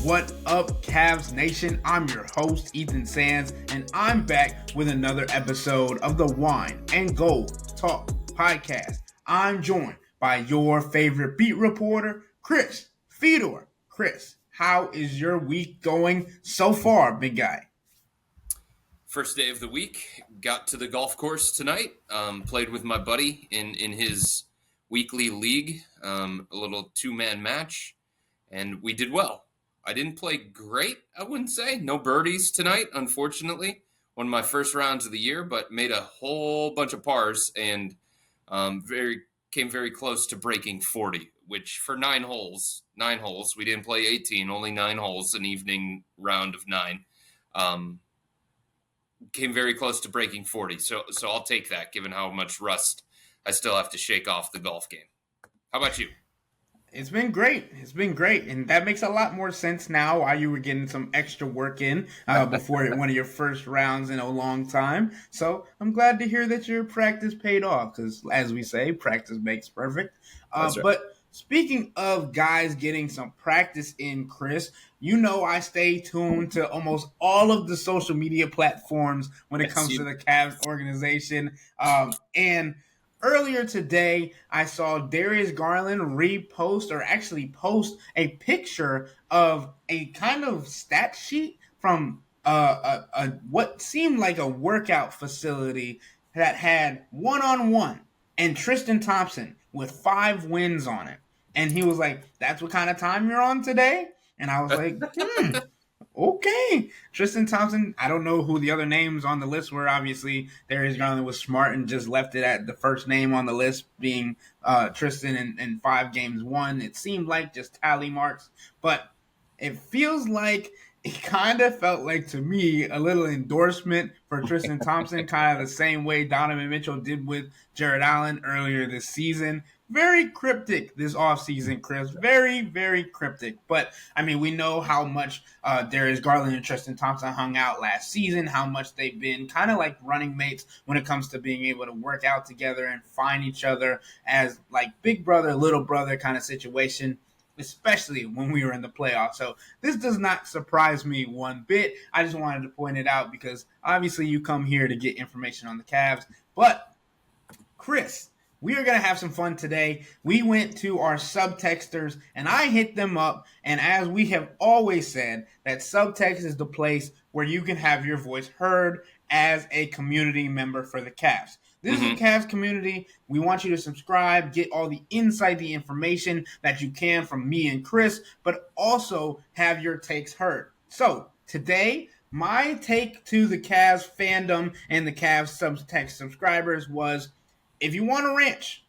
What up, Cavs Nation? I'm your host, Ethan Sands, and I'm back with another episode of the Wine and Gold Talk podcast. I'm joined by your favorite beat reporter, Chris Fedor. Chris, how is your week going so far, big guy? First day of the week, got to the golf course tonight, played with my buddy in his weekly league, a little two-man match, and we did well. I didn't play great, I wouldn't say. No birdies tonight, unfortunately. One of my first rounds of the year, but made a whole bunch of pars and came very close to breaking 40, which for nine holes, we didn't play 18, only 9 holes, an evening round of 9. Came very close to breaking 40, so I'll take that, given how much rust I still have to shake off the golf game. How about you? It's been great. And that makes a lot more sense now why you were getting some extra work in before one of your first rounds in a long time. So I'm glad to hear that your practice paid off because, as we say, practice makes perfect. That's right. But speaking of guys getting some practice in, Chris, you know I stay tuned to almost all of the social media platforms when it comes to the Cavs organization. And earlier today, I saw Darius Garland post a picture of a kind of stat sheet from what seemed like a workout facility that had one-on-one and Tristan Thompson with 5 wins on it. And he was like, "That's what kind of time you're on today?" And I was like, okay. Tristan Thompson, I don't know who the other names on the list were. Obviously, Darius Garland was smart and just left it at the first name on the list being Tristan and 5 games won. It seemed like just tally marks. But it feels like it kind of felt like, to me, a little endorsement for Tristan Thompson, kind of the same way Donovan Mitchell did with Jared Allen earlier this season. Very cryptic this offseason, Chris. Very, very cryptic. But, I mean, we know how much Darius Garland and Tristan Thompson hung out last season, how much they've been kind of like running mates when it comes to being able to work out together and find each other as like big brother, little brother kind of situation, especially when we were in the playoffs. So this does not surprise me one bit. I just wanted to point it out because obviously you come here to get information on the Cavs. But, Chris, we are going to have some fun today. We went to our subtexters, and I hit them up. And as we have always said, that subtext is the place where you can have your voice heard as a community member for the Cavs. This is the Cavs community. We want you to subscribe, get all the insight, the information that you can from me and Chris, but also have your takes heard. So today, my take to the Cavs fandom and the Cavs subtext subscribers was, if you want to rant,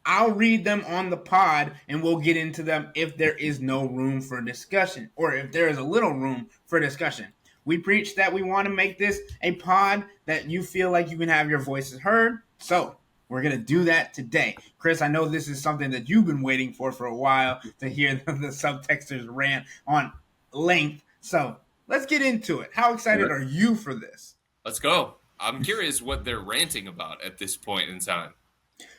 I'll read them on the pod and we'll get into them if there is no room for discussion or if there is a little room for discussion. We preach that we want to make this a pod that you feel like you can have your voices heard. So we're going to do that today. Chris, I know this is something that you've been waiting for a while to hear the subtexters rant on length. So let's get into it. How excited are you for this? Let's go. I'm curious what they're ranting about at this point in time.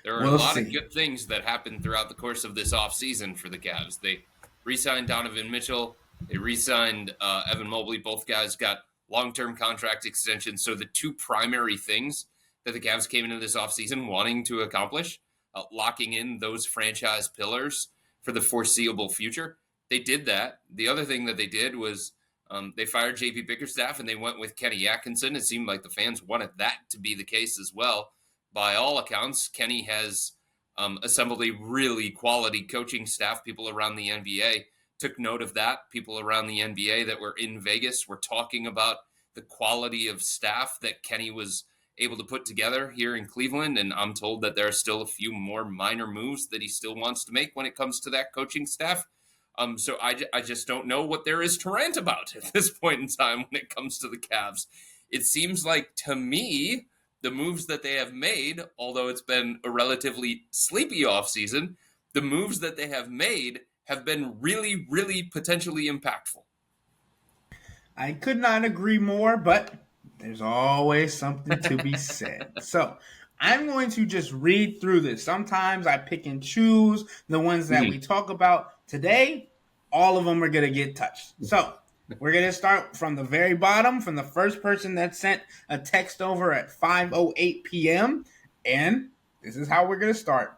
There are a lot of good things that happened throughout the course of this offseason for the Cavs. They re-signed Donovan Mitchell. They re-signed Evan Mobley. Both guys got long-term contract extensions. So the two primary things that the Cavs came into this offseason wanting to accomplish, locking in those franchise pillars for the foreseeable future, they did that. The other thing that they did was they fired J.P. Bickerstaff and they went with Kenny Atkinson. It seemed like the fans wanted that to be the case as well. By all accounts, Kenny has assembled a really quality coaching staff. People around the NBA took note of that. People around the NBA that were in Vegas were talking about the quality of staff that Kenny was able to put together here in Cleveland. And I'm told that there are still a few more minor moves that he still wants to make when it comes to that coaching staff. So I just don't know what there is to rant about at this point in time when it comes to the Cavs. It seems like, to me, the moves that they have made, although it's been a relatively sleepy offseason, the moves that they have made have been really, really potentially impactful. I could not agree more, but there's always something to be said. So I'm going to just read through this. Sometimes I pick and choose the ones that we talk about. Today, all of them are going to get touched. So we're going to start from the very bottom, from the first person that sent a text over at 5:08 p.m. And this is how we're going to start.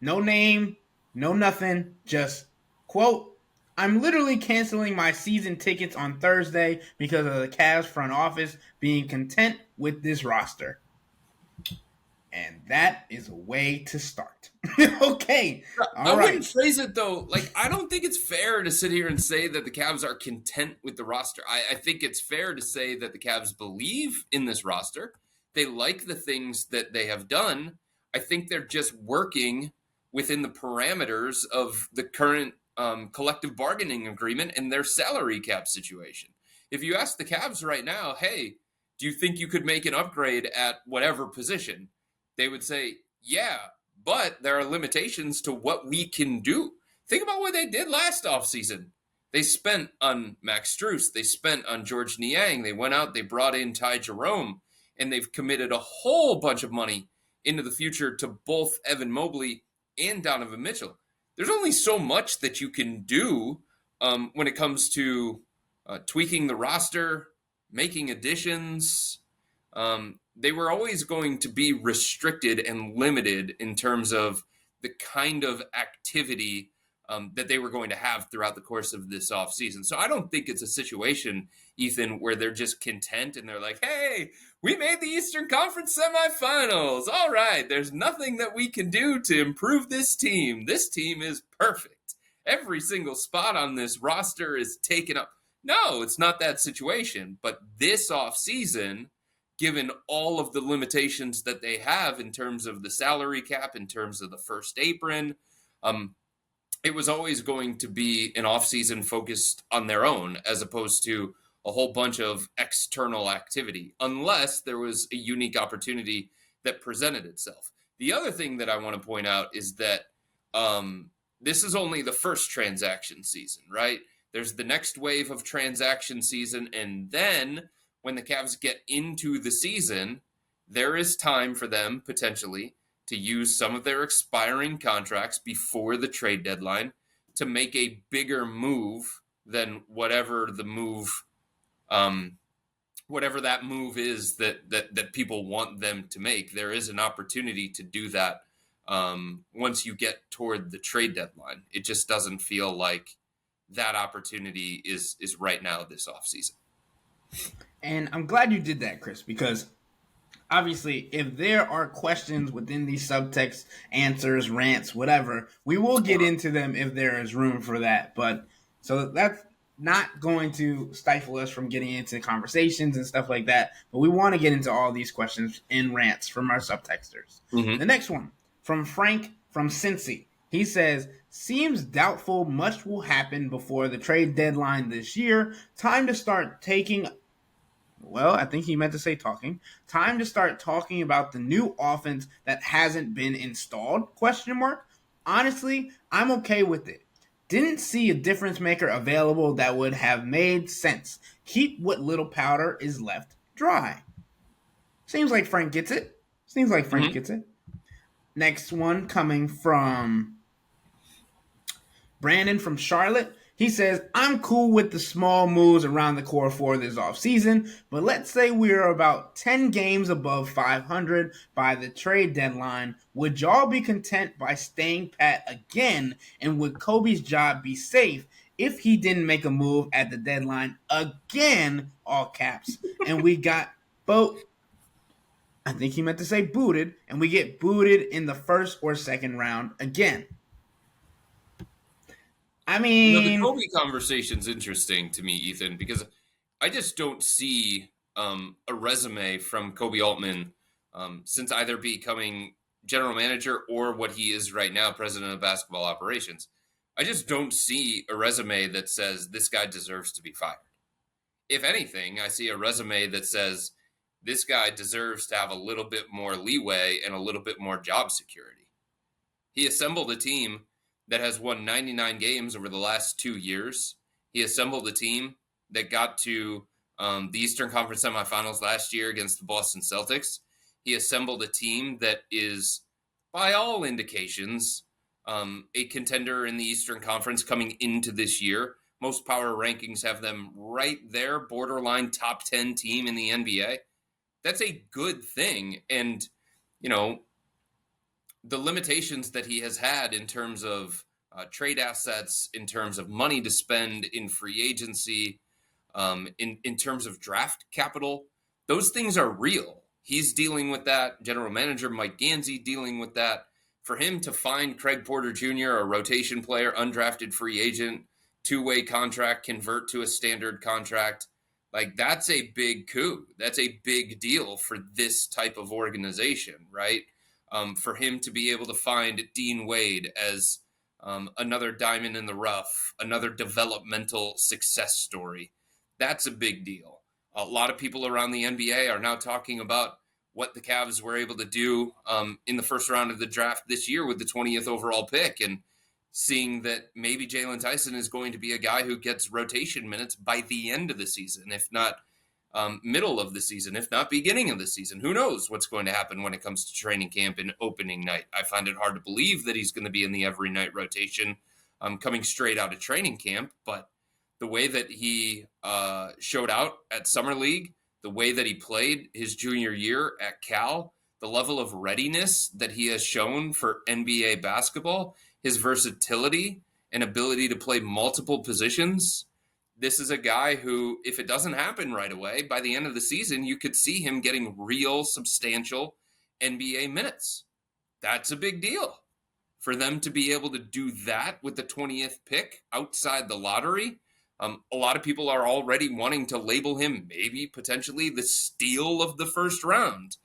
No name, no nothing, just quote, I'm literally canceling my season tickets on Thursday because of the Cavs front office being content with this roster. And that is a way to start. Okay. I wouldn't phrase it, though. Like, I don't think it's fair to sit here and say that the Cavs are content with the roster. I think it's fair to say that the Cavs believe in this roster. They like the things that they have done. I think they're just working within the parameters of the current collective bargaining agreement and their salary cap situation. If you ask the Cavs right now, hey, do you think you could make an upgrade at whatever position? They would say, yeah, but there are limitations to what we can do. Think about what they did last offseason. They spent on Max Strus. They spent on George Niang. They went out, they brought in Ty Jerome, and they've committed a whole bunch of money into the future to both Evan Mobley and Donovan Mitchell. There's only so much that you can do when it comes to tweaking the roster, making additions. They were always going to be restricted and limited in terms of the kind of activity that they were going to have throughout the course of this offseason. So I don't think it's a situation, Ethan, where they're just content and they're like, hey, we made the Eastern Conference semifinals. All right, there's nothing that we can do to improve this team. This team is perfect. Every single spot on this roster is taken up. No, it's not that situation. But this offseason, given all of the limitations that they have in terms of the salary cap, in terms of the first apron, it was always going to be an offseason focused on their own as opposed to a whole bunch of external activity, unless there was a unique opportunity that presented itself. The other thing that I want to point out is that this is only the first transaction season, right? There's the next wave of transaction season, and then when the Cavs get into the season, there is time for them potentially to use some of their expiring contracts before the trade deadline to make a bigger move than whatever the move, whatever that move is that people want them to make. There is an opportunity to do that once you get toward the trade deadline. It just doesn't feel like that opportunity is right now this offseason. And I'm glad you did that, Chris, because obviously, if there are questions within these subtext, answers, rants, whatever, we will get into them if there is room for that. But so that's not going to stifle us from getting into conversations and stuff like that. But we want to get into all these questions and rants from our subtexters. Mm-hmm. The next one from Frank from Cincy. He says, seems doubtful much will happen before the trade deadline this year. Time to start taking... Well, I think he meant to say talking. Time to start talking about the new offense that hasn't been installed, ? Honestly, I'm okay with it. Didn't see a difference maker available that would have made sense. Keep what little powder is left dry. Seems like Frank gets it. Gets it. Next one coming from Brandon from Charlotte. He says, I'm cool with the small moves around the core for this offseason, but let's say we're about 10 games above 500 by the trade deadline. Would y'all be content by staying pat again, and would Kobe's job be safe if he didn't make a move at the deadline again, all caps, and we got I think he meant to say booted, and we get booted in the first or second round again? I mean, the Kobe conversation's interesting to me, Ethan, because I just don't see a resume from Kobe Altman since either becoming general manager or what he is right now, president of basketball operations. I just don't see a resume that says this guy deserves to be fired. If anything, I see a resume that says this guy deserves to have a little bit more leeway and a little bit more job security. He assembled a team that has won 99 games over the last 2 years. He assembled a team that got to the Eastern Conference semifinals last year against the Boston Celtics. He assembled a team that is, by all indications, a contender in the Eastern Conference coming into this year. Most power rankings have them right there, borderline top 10 team in the NBA. That's a good thing. And, you know, the limitations that he has had in terms of trade assets, in terms of money to spend in free agency, in terms of draft capital, those things are real. He's dealing with that. General manager Mike Gansey dealing with that. For him to find Craig Porter Jr., a rotation player, undrafted free agent, two-way contract, convert to a standard contract, like that's a big coup. That's a big deal for this type of organization, right? For him to be able to find Dean Wade as another diamond in the rough, another developmental success story. That's a big deal. A lot of people around the NBA are now talking about what the Cavs were able to do in the first round of the draft this year with the 20th overall pick, and seeing that maybe Jalen Tyson is going to be a guy who gets rotation minutes by the end of the season, if not middle of the season, if not beginning of the season. Who knows what's going to happen when it comes to training camp and opening night. I find it hard to believe that he's going to be in the every night rotation coming straight out of training camp, but the way that he showed out at Summer League, the way that he played his junior year at Cal, the level of readiness that he has shown for NBA basketball, his versatility and ability to play multiple positions. This is a guy who, if it doesn't happen right away, by the end of the season, you could see him getting real, substantial NBA minutes. That's a big deal. For them to be able to do that with the 20th pick outside the lottery, a lot of people are already wanting to label him maybe potentially the steal of the first round.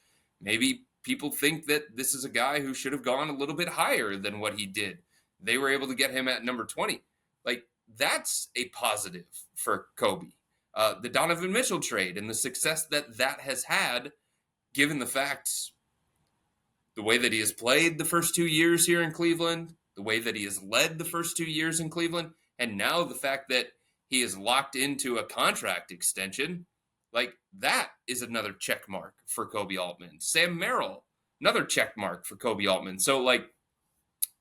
Maybe people think that this is a guy who should have gone a little bit higher than what he did. They were able to get him at number 20. Like, that's a positive for Kobe. The Donovan Mitchell trade and the success that that has had, given the facts, the way that he has played the first 2 years here in Cleveland, the way that he has led the first 2 years in Cleveland, and now the fact that he is locked into a contract extension, like that is another check mark for Kobe Altman. Sam Merrill, another check mark for Kobe Altman. So, like,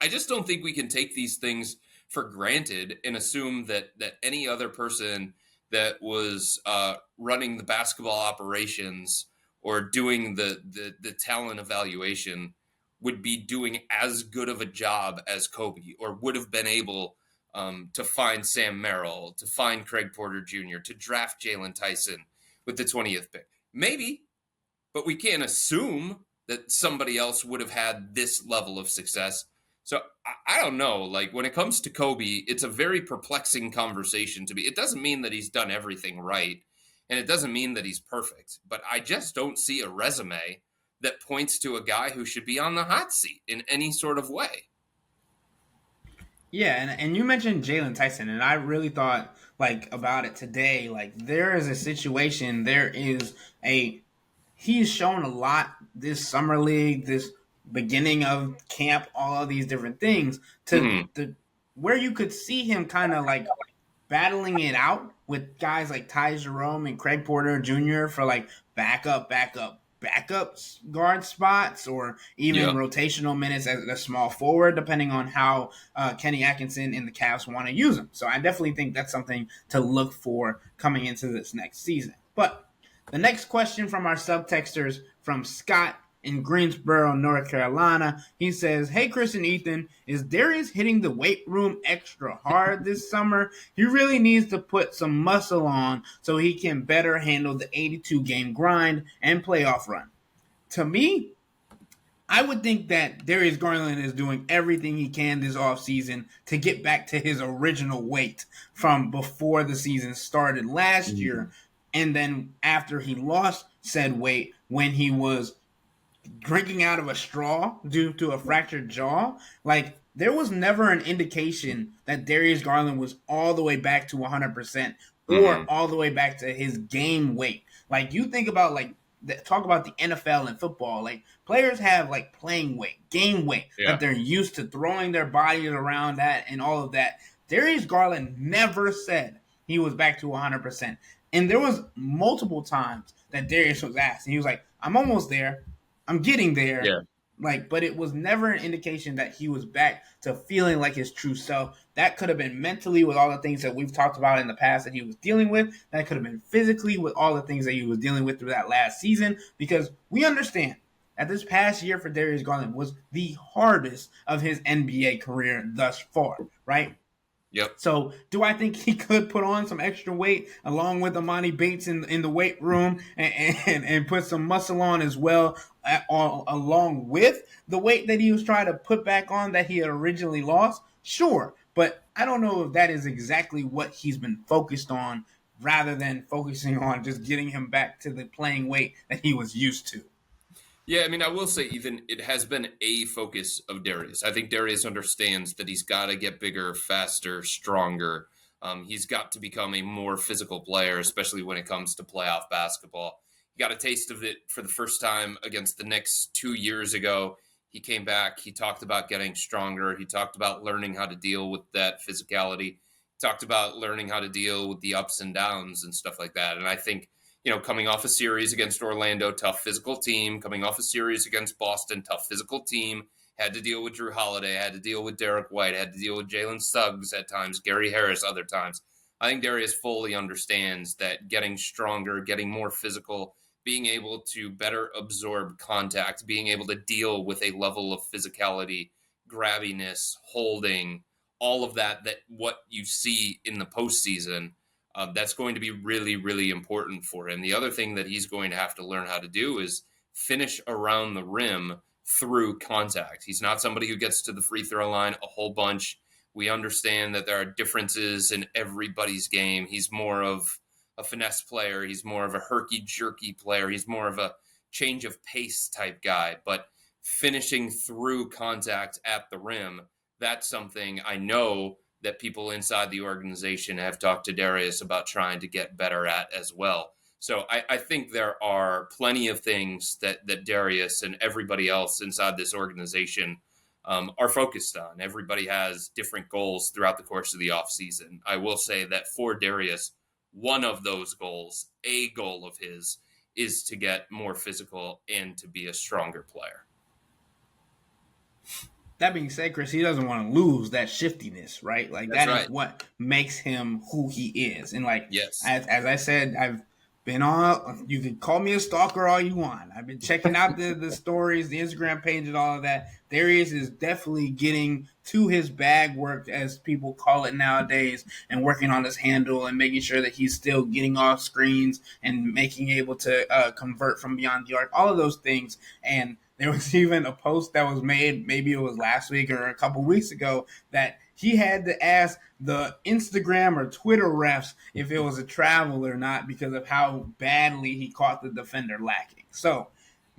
I just don't think we can take these things for granted and assume that any other person that was running the basketball operations or doing the talent evaluation would be doing as good of a job as Kobe, or would have been able to find Sam Merrill, to find Craig Porter Jr., to draft Jalen Tyson with the 20th pick. Maybe, but we can't assume that somebody else would have had this level of success. So I don't know. Like, when it comes to Kobe, it's a very perplexing conversation to me. It doesn't mean that he's done everything right, and it doesn't mean that he's perfect, but I just don't see a resume that points to a guy who should be on the hot seat in any sort of way. Yeah, and you mentioned Jalen Tyson, and I really thought about it today. Like, there is a situation, he's shown a lot this summer league, this beginning of camp, all of these different things to where you could see him kind of like battling it out with guys like Ty Jerome and Craig Porter Jr. for like backup guard spots, or even rotational minutes as a small forward, depending on how Kenny Atkinson and the Cavs want to use him. So I definitely think that's something to look for coming into this next season. But the next question from our subtexters, from Scott in Greensboro, North Carolina. He says, "Hey, Chris and Ethan, is Darius hitting the weight room extra hard this summer? He really needs to put some muscle on so he can better handle the 82-game grind and playoff run." To me, I would think that Darius Garland is doing everything he can this offseason to get back to his original weight from before the season started last year. And then after he lost said weight, when he was drinking out of a straw due to a fractured jaw, like, there was never an indication that Darius Garland was all the way back to 100% or all the way back to his game weight. Like, you think about, like, talk about the NFL and football, like, players have like playing weight, game weight, that they're used to throwing their bodies around that and all of that. Darius Garland never said he was back to 100%. And there was multiple times that Darius was asked, and he was like, "I'm almost there. I'm getting there." Yeah. But it was never an indication that he was back to feeling like his true self. That could have been mentally with all the things that we've talked about in the past that he was dealing with. That could have been physically with all the things that he was dealing with through that last season. Because we understand that this past year for Darius Garland was the hardest of his NBA career thus far, right? Yep. So, do I think he could put on some extra weight along with Amani Bates in the weight room and put some muscle on as well, along with the weight that he was trying to put back on that he had originally lost? Sure. But I don't know if that is exactly what he's been focused on rather than focusing on just getting him back to the playing weight that he was used to. Yeah, I mean, I will say, Ethan, it has been a focus of Darius. I think Darius understands that he's got to get bigger, faster, stronger. He's got to become a more physical player, especially when it comes to playoff basketball. He got a taste of it for the first time against the Knicks 2 years ago. He came back. He talked about getting stronger. He talked about learning how to deal with that physicality. He talked about learning how to deal with the ups and downs and stuff like that. And I think, coming off a series against Orlando, tough physical team, coming off a series against Boston, tough physical team, had to deal with Drew Holiday, had to deal with Derek White, had to deal with Jalen Suggs at times, Gary Harris other times. I think Darius fully understands that getting stronger, getting more physical, being able to better absorb contact, being able to deal with a level of physicality, grabbiness, holding, all of that what you see in the postseason, that's going to be really, really important for him. The other thing that he's going to have to learn how to do is finish around the rim through contact. He's not somebody who gets to the free throw line a whole bunch. We understand that there are differences in everybody's game. He's more of a finesse player. He's more of a herky-jerky player. He's more of a change of pace type guy. But finishing through contact at the rim, that's something I know that people inside the organization have talked to Darius about trying to get better at as well. So I think there are plenty of things that Darius and everybody else inside this organization are focused on. Everybody has different goals throughout the course of the offseason. I will say that for Darius, one of those goals, a goal of his, is to get more physical and to be a stronger player. That being said, Chris, he doesn't want to lose that shiftiness, right? That's right. Is what makes him who he is. And yes, as I said, I've been on, you can call me a stalker all you want. I've been checking out the stories, the Instagram page and all of that. Darius is definitely getting to his bag work, as people call it nowadays, and working on his handle and making sure that he's still getting off screens and making able to convert from beyond the arc, all of those things. And there was even a post that was made, maybe it was last week or a couple weeks ago, that he had to ask the Instagram or Twitter refs if it was a travel or not because of how badly he caught the defender lacking. So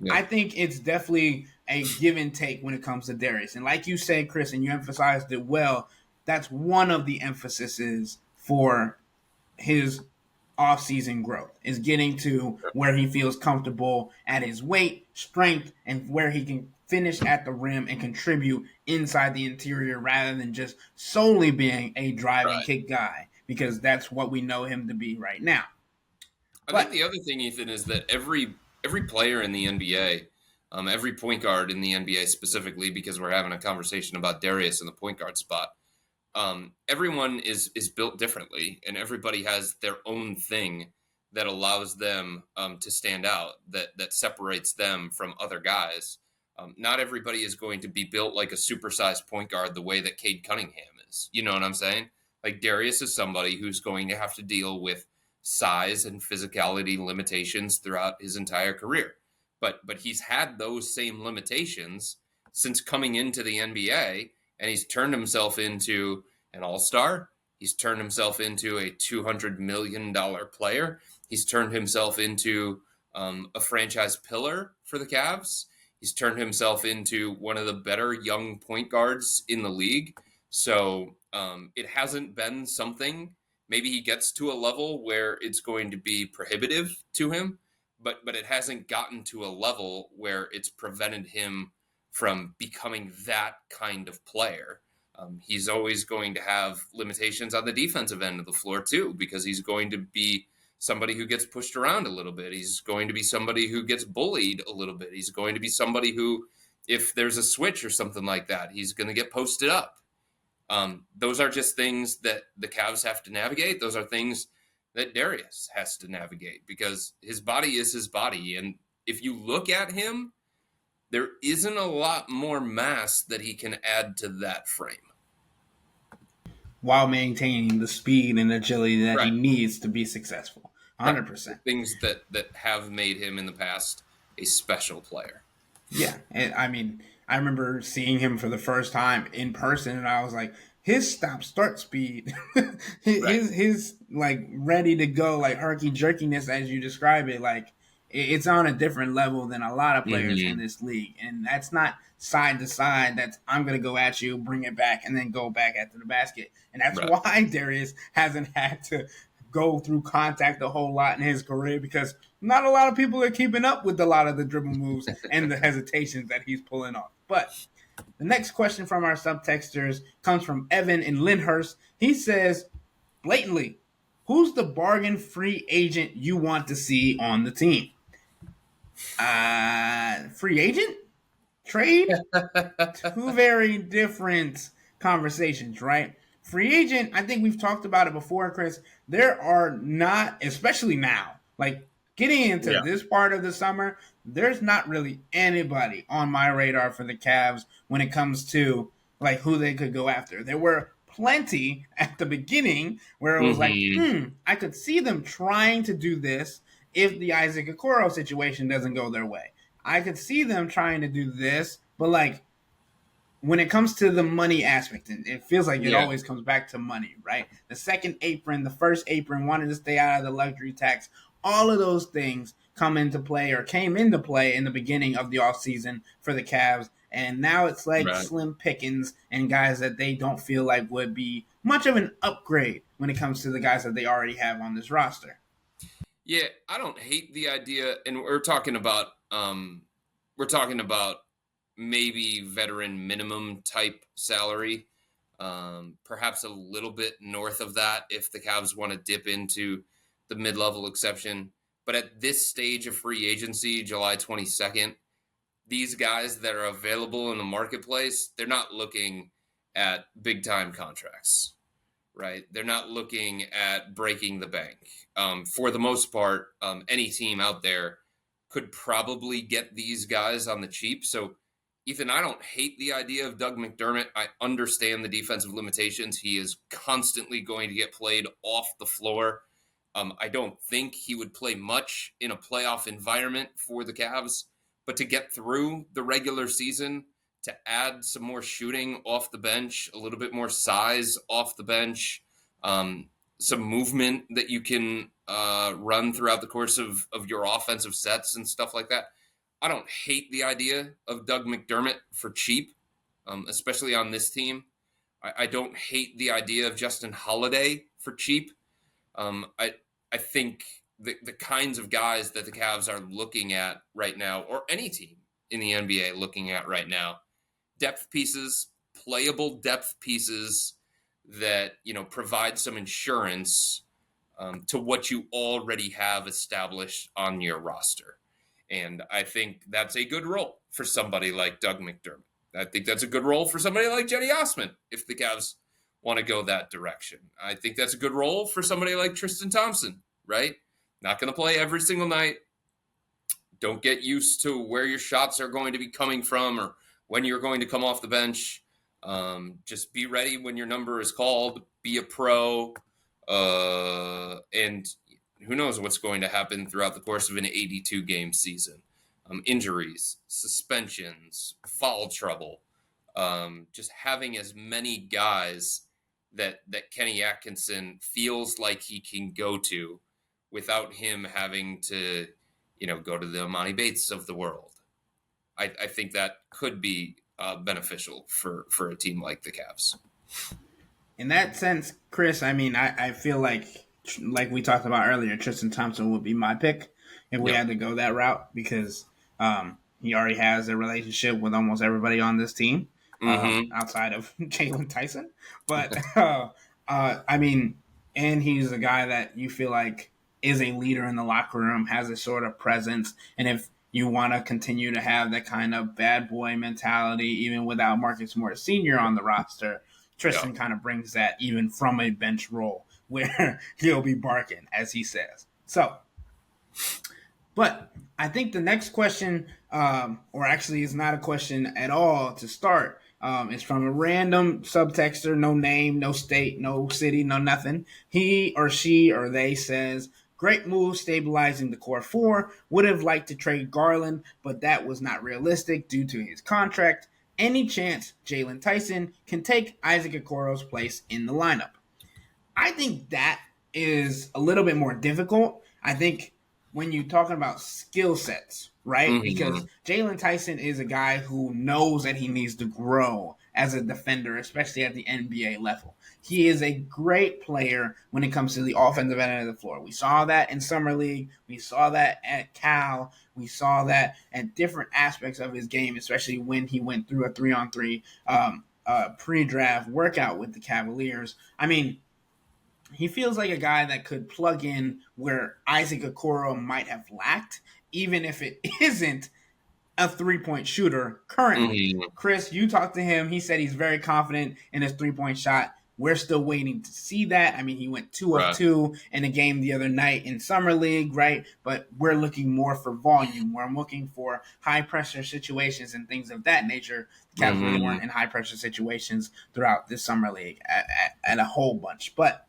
I think it's definitely a give and take when it comes to Darius. And like you said, Chris, and you emphasized it well, that's one of the emphases for his off-season growth, is getting to where he feels comfortable at his weight, strength, and where he can finish at the rim and contribute inside the interior rather than just solely being a drive and kick guy, because that's what we know him to be right now. I think the other thing, Ethan, is that every player in the NBA, every point guard in the NBA specifically, because we're having a conversation about Darius in the point guard spot, everyone is built differently, and everybody has their own thing that allows them to stand out, that separates them from other guys. Not everybody is going to be built like a supersized point guard the way that Cade Cunningham is. You know what I'm saying? Like, Darius is somebody who's going to have to deal with size and physicality limitations throughout his entire career. But he's had those same limitations since coming into the NBA, and he's turned himself into an all-star. He's turned himself into a $200 million player. He's turned himself into a franchise pillar for the Cavs. He's turned himself into one of the better young point guards in the league. So it hasn't been something, maybe he gets to a level where it's going to be prohibitive to him, but it hasn't gotten to a level where it's prevented him from becoming that kind of player. He's always going to have limitations on the defensive end of the floor too, because he's going to be somebody who gets pushed around a little bit. He's going to be somebody who gets bullied a little bit. He's going to be somebody who if there's a switch or something like that, he's going to get posted up. Those are just things that the Cavs have to navigate. Those are things that Darius has to navigate because his body is his body. And if you look at him, there isn't a lot more mass that he can add to that frame. While maintaining the speed and agility that he needs to be successful. 100%. Right. Things that have made him in the past a special player. Yeah. And I mean, I remember seeing him for the first time in person, and I was like, his stop-start speed, his like ready to go, like herky jerkiness as you describe it, like it's on a different level than a lot of players in this league, and that's not side to side. That's I'm gonna go at you, bring it back, and then go back after the basket, and that's why Darius hasn't had to go through contact a whole lot in his career because not a lot of people are keeping up with a lot of the dribble moves and the hesitations that he's pulling off. But the next question from our subtexters comes from Evan in Lyndhurst. He says, blatantly, who's the bargain free agent you want to see on the team? Free agent? Trade? Two very different conversations, right? Free agent, I think we've talked about it before, Chris. There are not, especially now, like getting into this part of the summer, there's not really anybody on my radar for the Cavs when it comes to like who they could go after. There were plenty at the beginning where it was like, I could see them trying to do this if the Isaac Okoro situation doesn't go their way. I could see them trying to do this, but like when it comes to the money aspect, and it feels like it always comes back to money, right? The second apron, the first apron, wanted to stay out of the luxury tax. All of those things come into play or came into play in the beginning of the offseason for the Cavs. And now it's like slim pickings and guys that they don't feel like would be much of an upgrade when it comes to the guys that they already have on this roster. Yeah, I don't hate the idea. And we're talking about maybe veteran minimum type salary, perhaps a little bit north of that if the Cavs want to dip into the mid-level exception. But at this stage of free agency, July 22nd, these guys that are available in the marketplace, they're not looking at big-time contracts, right? They're not looking at breaking the bank. For the most part, any team out there could probably get these guys on the cheap. So, Ethan, I don't hate the idea of Doug McDermott. I understand the defensive limitations. He is constantly going to get played off the floor. I don't think he would play much in a playoff environment for the Cavs, but to get through the regular season, to add some more shooting off the bench, a little bit more size off the bench, some movement that you can run throughout the course of your offensive sets and stuff like that. I don't hate the idea of Doug McDermott for cheap, especially on this team. I don't hate the idea of Justin Holiday for cheap. I think the kinds of guys that the Cavs are looking at right now, or any team in the NBA looking at right now, depth pieces, playable depth pieces that, provide some insurance to what you already have established on your roster. And I think that's a good role for somebody like Doug McDermott. I think that's a good role for somebody like Jenny Osman if the Cavs want to go that direction. I think that's a good role for somebody like Tristan Thompson, right? Not going to play every single night. Don't get used to where your shots are going to be coming from or when you're going to come off the bench. Just be ready when your number is called. Be a pro. And who knows what's going to happen throughout the course of an 82-game season. Injuries, suspensions, foul trouble. Just having as many guys that Kenny Atkinson feels like he can go to without him having to, go to the Amani Bates of the world. I think that could be beneficial for a team like the Cavs. In that sense, Chris, I feel like we talked about earlier, Tristan Thompson would be my pick if we had to go that route because he already has a relationship with almost everybody on this team outside of Jalen Tyson. But, and he's a guy that you feel like is a leader in the locker room, has a sort of presence. And if You want to continue to have that kind of bad boy mentality, even without Marcus Morris Sr. on the roster. Tristan kind of brings that even from a bench role where he'll be barking, as he says. So, but I think the next question, or actually is not a question at all to start, is from a random subtexter, no name, no state, no city, no nothing. He or she or they says, great move stabilizing the core four. Would have liked to trade Garland, but that was not realistic due to his contract. Any chance Jalen Tyson can take Isaac Okoro's place in the lineup? I think that is a little bit more difficult. I think when you're talking about skill sets, right? Mm-hmm. Because Jalen Tyson is a guy who knows that he needs to grow as a defender, especially at the NBA level. He is a great player when it comes to the offensive end of the floor. We saw that in Summer League. We saw that at Cal. We saw that at different aspects of his game, especially when he went through a 3-on-3 pre-draft workout with the Cavaliers. I mean, he feels like a guy that could plug in where Isaac Okoro might have lacked, even if it isn't a three-point shooter currently. Mm-hmm. Chris, you talked to him. He said he's very confident in his three-point shot. We're still waiting to see that. I mean, he went 2 of 2 in a game the other night in Summer League, right? But we're looking more for volume. We're looking for high-pressure situations and things of that nature. The Cavs really weren't in high-pressure situations throughout this Summer League at a whole bunch. But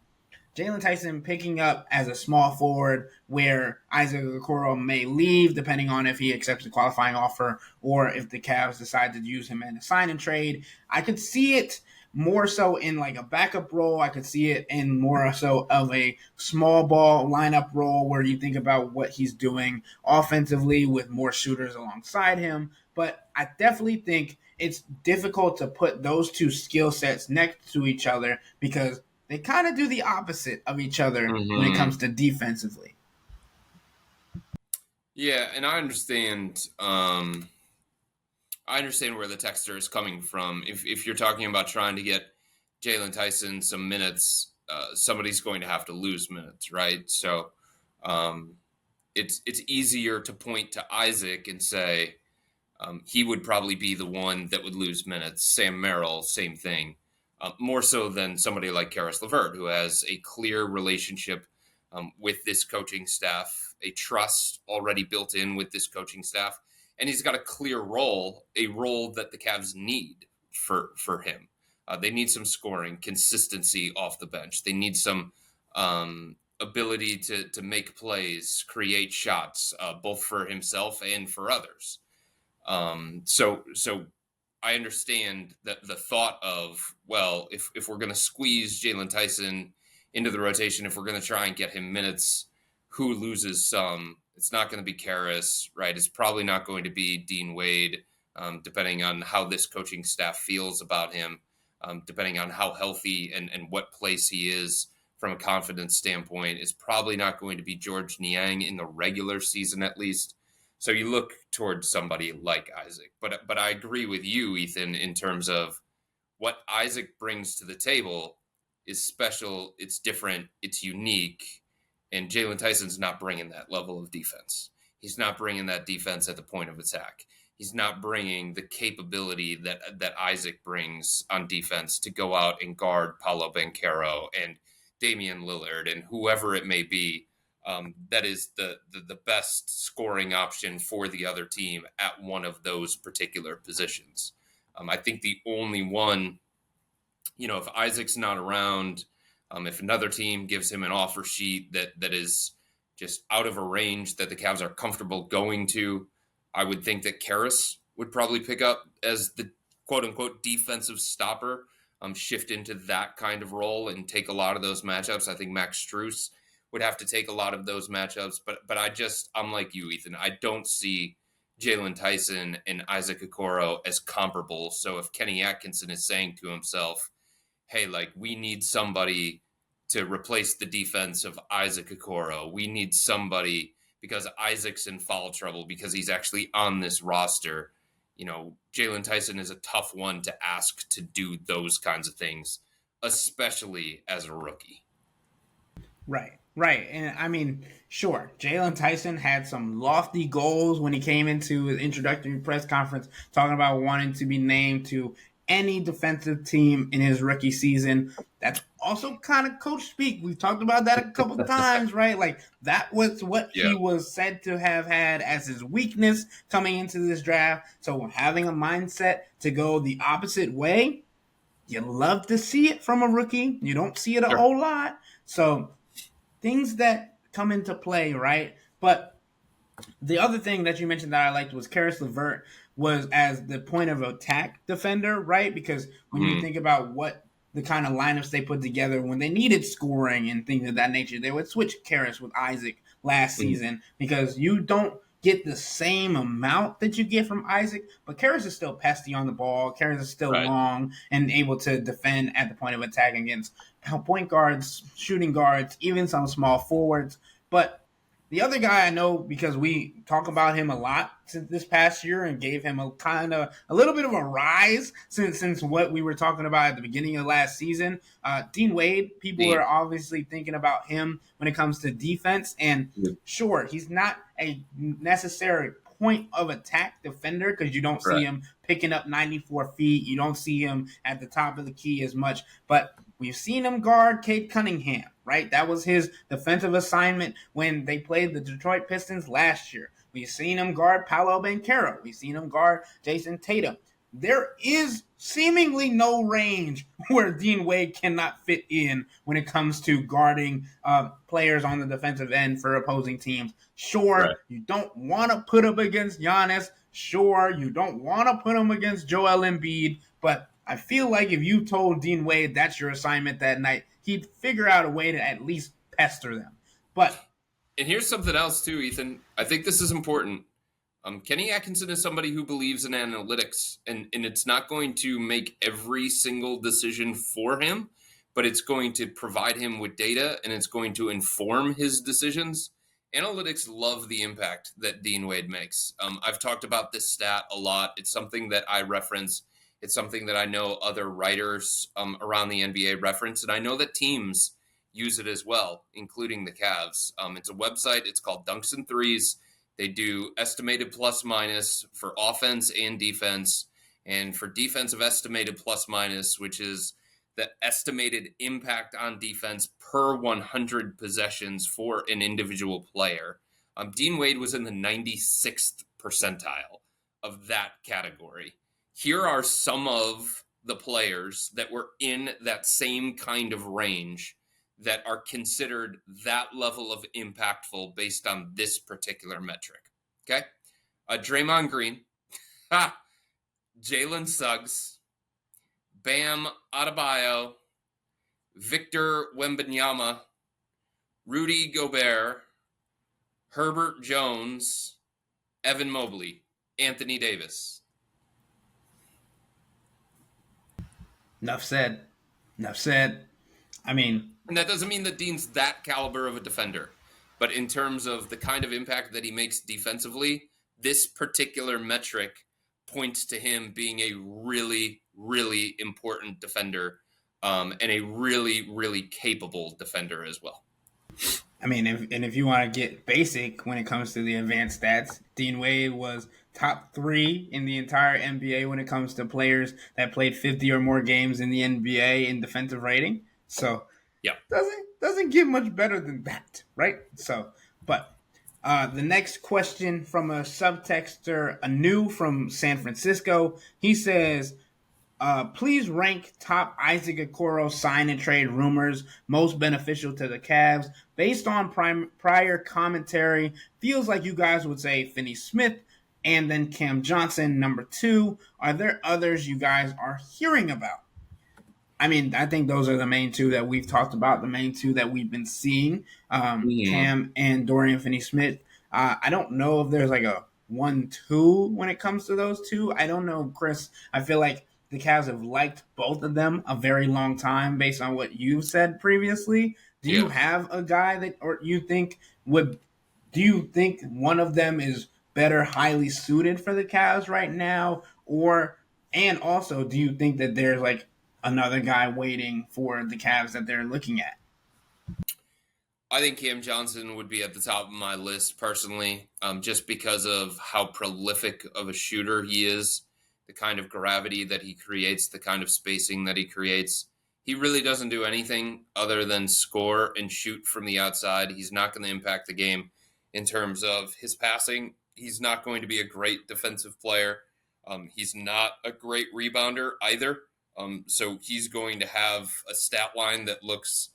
Jalen Tyson picking up as a small forward where Isaac Okoro may leave depending on if he accepts a qualifying offer or if the Cavs decide to use him in a sign and trade. I could see it more so in like a backup role. I could see it in more so of a small ball lineup role where you think about what he's doing offensively with more shooters alongside him. But I definitely think it's difficult to put those two skill sets next to each other because they kind of do the opposite of each other when it comes to defensively. Yeah, and I understand. I understand where the texter is coming from. If you're talking about trying to get Jalen Tyson some minutes, somebody's going to have to lose minutes, right? So it's easier to point to Isaac and say he would probably be the one that would lose minutes. Sam Merrill, same thing. More so than somebody like Caris LeVert, who has a clear relationship with this coaching staff, a trust already built in with this coaching staff, and he's got a clear role, a role that the Cavs need for him. They need some scoring, consistency off the bench. They need some ability to make plays, create shots, both for himself and for others. So I understand that the thought of, well, if we're going to squeeze Jalen Tyson into the rotation, if we're going to try and get him minutes, who loses some? It's not going to be Caris, right? It's probably not going to be Dean Wade, depending on how this coaching staff feels about him, depending on how healthy and what place he is from a confidence standpoint. It's probably not going to be George Niang in the regular season, at least. So you look towards somebody like Isaac. But I agree with you, Ethan, in terms of what Isaac brings to the table is special, it's different, it's unique, and Jalen Tyson's not bringing that level of defense. He's not bringing that defense at the point of attack. He's not bringing the capability that Isaac brings on defense to go out and guard Paolo Banchero and Damian Lillard and whoever it may be. That is the best scoring option for the other team at one of those particular positions. I think the only one, if Isaac's not around, if another team gives him an offer sheet that is just out of a range that the Cavs are comfortable going to, I would think that Caris would probably pick up as the quote-unquote defensive stopper, shift into that kind of role and take a lot of those matchups. I think Max Strus would have to take a lot of those matchups, but I'm like you, Ethan. I don't see Jalen Tyson and Isaac Okoro as comparable. So if Kenny Atkinson is saying to himself, hey, like, we need somebody to replace the defense of Isaac Okoro. We need somebody because Isaac's in foul trouble because he's actually on this roster. Jalen Tyson is a tough one to ask to do those kinds of things, especially as a rookie. Right. Right. And I mean, sure, Jalen Tyson had some lofty goals when he came into his introductory press conference talking about wanting to be named to any defensive team in his rookie season. That's also kind of coach speak. We've talked about that a couple times, right? Like that was what Yeah. he was said to have had as his weakness coming into this draft. So having a mindset to go the opposite way, you love to see it from a rookie. You don't see it a whole lot. So things that come into play, right? But the other thing that you mentioned that I liked was Karis LeVert was as the point of attack defender, right? Because when you think about what the kind of lineups they put together when they needed scoring and things of that nature, they would switch Karis with Isaac last season because you don't get the same amount that you get from Isaac, but Karis is still pesty on the ball. Karis is still long and able to defend at the point of attack against point guards, shooting guards, even some small forwards. But the other guy I know because we talk about him a lot since this past year and gave him a little bit of a rise since what we were talking about at the beginning of last season. Dean Wade, people are obviously thinking about him when it comes to defense, and sure, he's not a necessary point of attack defender because you don't see him picking up 94 feet. You don't see him at the top of the key as much, but we've seen him guard Cade Cunningham, right? That was his defensive assignment when they played the Detroit Pistons last year. We've seen him guard Paolo Banchero. We've seen him guard Jason Tatum. There is seemingly no range where Dean Wade cannot fit in when it comes to guarding players on the defensive end for opposing teams. Sure, you don't want to put him against Giannis. Sure, you don't want to put him against Joel Embiid, but I feel like if you told Dean Wade that's your assignment that night, he'd figure out a way to at least pester them. And here's something else too, Ethan. I think this is important. Kenny Atkinson is somebody who believes in analytics, and it's not going to make every single decision for him, but it's going to provide him with data, and it's going to inform his decisions. Analytics love the impact that Dean Wade makes. I've talked about this stat a lot. It's something that I reference. It's something that I know other writers around the NBA reference, and I know that teams use it as well, including the Cavs. It's a website. It's called Dunks and Threes. They do estimated plus minus for offense and defense, and for defensive estimated plus minus, which is the estimated impact on defense per 100 possessions for an individual player. Dean Wade was in the 96th percentile of that category. Here are some of the players that were in that same kind of range that are considered that level of impactful based on this particular metric. Okay? Draymond Green, Jalen Suggs, Bam Adebayo, Victor Wembanyama, Rudy Gobert, Herbert Jones, Evan Mobley, Anthony Davis. Enough said. I mean, and that doesn't mean that Dean's that caliber of a defender, but in terms of the kind of impact that he makes defensively, this particular metric points to him being a really, really important defender, and a really, really capable defender as well. I mean, if you want to get basic when it comes to the advanced stats, Dean Wade was top 3 in the entire NBA when it comes to players that played 50 or more games in the NBA in defensive rating. So, doesn't get much better than that, right? So, but the next question from a subtexter, Anu from San Francisco, he says, please rank top Isaac Okoro sign and trade rumors most beneficial to the Cavs. Based on prior commentary, feels like you guys would say Finney Smith and then Cam Johnson, number 2. Are there others you guys are hearing about? I mean, I think those are the main 2 that we've talked about, the main 2 that we've been seeing, Cam and Dorian Finney-Smith. I don't know if there's like a 1-2 when it comes to those 2. I don't know, Chris. I feel like the Cavs have liked both of them a very long time based on what you've said previously. Do you have a guy that, or do you think one of them is better highly suited for the Cavs right now? And also, do you think that there's like another guy waiting for the Cavs that they're looking at? I think Cam Johnson would be at the top of my list personally, just because of how prolific of a shooter he is, the kind of gravity that he creates, the kind of spacing that he creates. He really doesn't do anything other than score and shoot from the outside. He's not going to impact the game in terms of his passing. He's not going to be a great defensive player. He's not a great rebounder either. So he's going to have a stat line that looks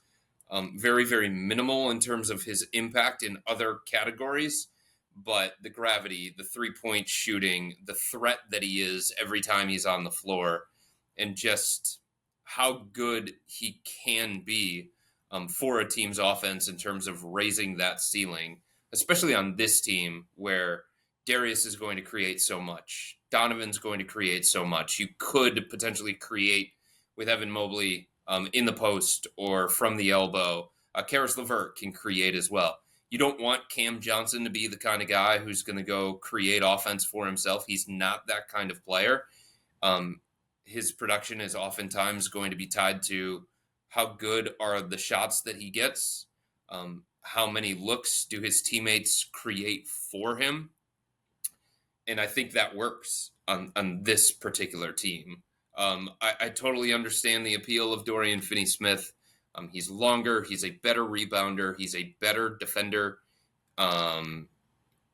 very, very minimal in terms of his impact in other categories. But the gravity, the 3-point shooting, the threat that he is every time he's on the floor, and just how good he can be for a team's offense in terms of raising that ceiling, especially on this team where Darius is going to create so much. Donovan's going to create so much. You could potentially create with Evan Mobley in the post or from the elbow. Karis LeVert can create as well. You don't want Cam Johnson to be the kind of guy who's going to go create offense for himself. He's not that kind of player. His production is oftentimes going to be tied to how good are the shots that he gets, how many looks do his teammates create for him. And I think that works on this particular team. I totally understand the appeal of Dorian Finney-Smith. He's longer. He's a better rebounder. He's a better defender.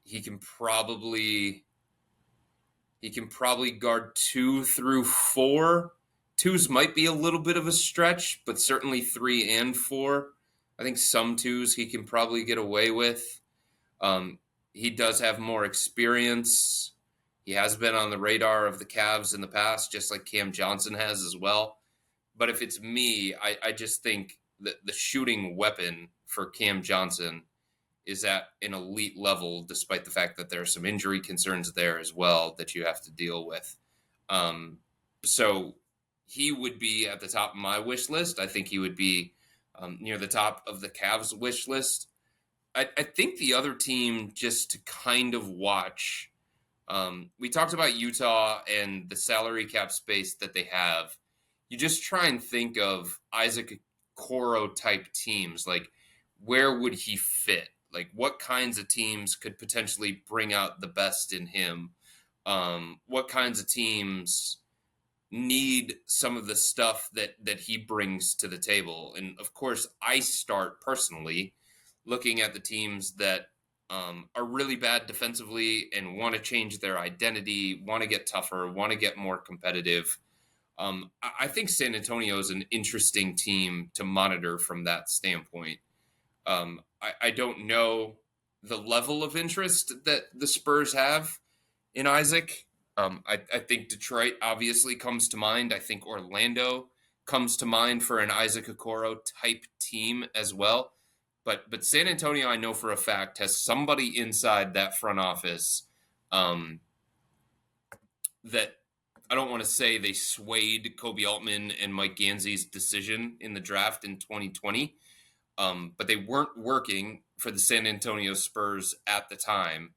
He can probably guard 2 through 4. 2s might be a little bit of a stretch, but certainly 3 and 4. I think some 2s he can probably get away with. He does have more experience. He has been on the radar of the Cavs in the past, just like Cam Johnson has as well. But if it's me, I just think that the shooting weapon for Cam Johnson is at an elite level, despite the fact that there are some injury concerns there as well that you have to deal with. So he would be at the top of my wish list. I think he would be near the top of the Cavs wish list. I think the other team, just to kind of watch, we talked about Utah and the salary cap space that they have. You just try and think of Isaac Okoro type teams. Like, where would he fit? Like, what kinds of teams could potentially bring out the best in him? What kinds of teams need some of the stuff that he brings to the table? And of course, I start personally looking at the teams that are really bad defensively and want to change their identity, want to get tougher, want to get more competitive. I think San Antonio is an interesting team to monitor from that standpoint. I don't know the level of interest that the Spurs have in Isaac. I think Detroit obviously comes to mind. I think Orlando comes to mind for an Isaac Okoro type team as well. But San Antonio, I know for a fact, has somebody inside that front office that I don't want to say they swayed Kobe Altman and Mike Ganzi's decision in the draft in 2020, but they weren't working for the San Antonio Spurs at the time.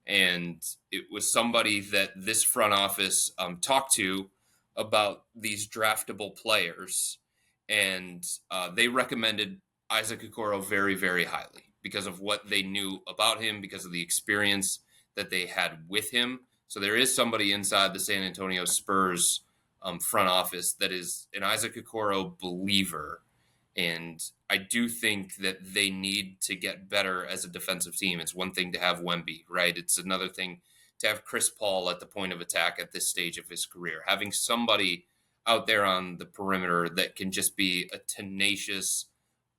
And it was somebody that this front office talked to about these draftable players. And they recommended Isaac Okoro very, very highly because of what they knew about him, because of the experience that they had with him. So there is somebody inside the San Antonio Spurs front office that is an Isaac Okoro believer. And I do think that they need to get better as a defensive team. It's one thing to have Wemby, right? It's another thing to have Chris Paul at the point of attack at this stage of his career. Having somebody out there on the perimeter that can just be a tenacious,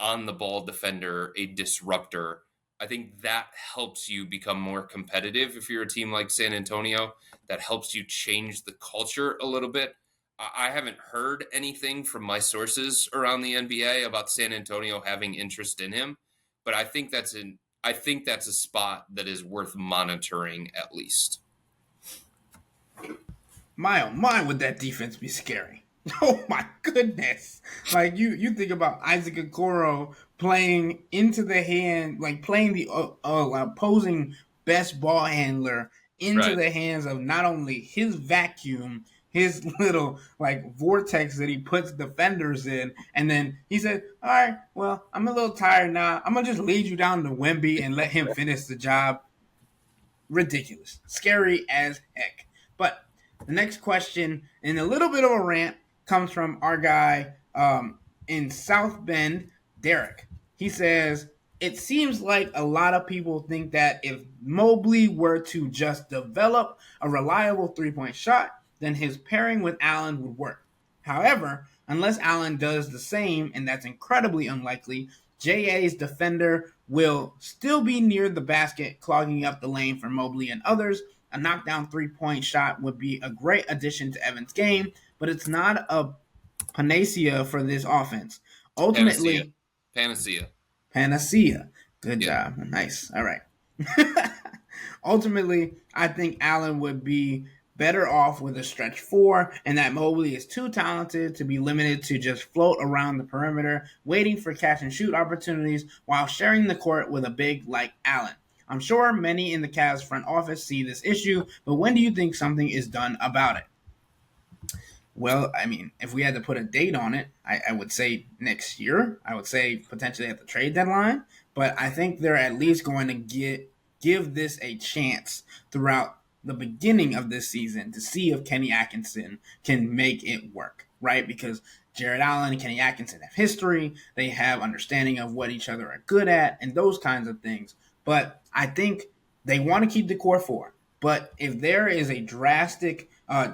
on-the-ball defender, a disruptor, I think that helps you become more competitive if you're a team like San Antonio. That helps you change the culture a little bit. I haven't heard anything from my sources around the NBA about San Antonio having interest in him, but I think that's a spot that is worth monitoring at least. My, would that defense be scary? Oh my goodness! Like you think about Isaac Okoro playing into the hand, like playing the opposing best ball handler into the hands of not only his vacuum, his little vortex that he puts defenders in, and then he said, "All right, well, I'm a little tired now. I'm gonna just lead you down to Wemby and let him finish the job." Ridiculous, scary as heck. But the next question, and a little bit of a rant, comes from our guy in South Bend, Derek. He says, it seems like a lot of people think that if Mobley were to just develop a reliable three-point shot, then his pairing with Allen would work. However, unless Allen does the same, and that's incredibly unlikely, JA's defender will still be near the basket, clogging up the lane for Mobley and others. A knockdown three-point shot would be a great addition to Evan's game, but it's not a panacea for this offense. Ultimately, Panacea. Good job. Nice. All right. Ultimately, I think Allen would be better off with a stretch four, and that Mobley is too talented to be limited to just float around the perimeter, waiting for catch and shoot opportunities while sharing the court with a big like Allen. I'm sure many in the Cavs front office see this issue, but when do you think something is done about it? Well, I mean, if we had to put a date on it, I would say next year. I would say potentially at the trade deadline, but I think they're at least going to give this a chance throughout the beginning of this season to see if Kenny Atkinson can make it work, right? Because Jared Allen and Kenny Atkinson have history. They have understanding of what each other are good at and those kinds of things. But I think they want to keep the core four. But if there is a drastic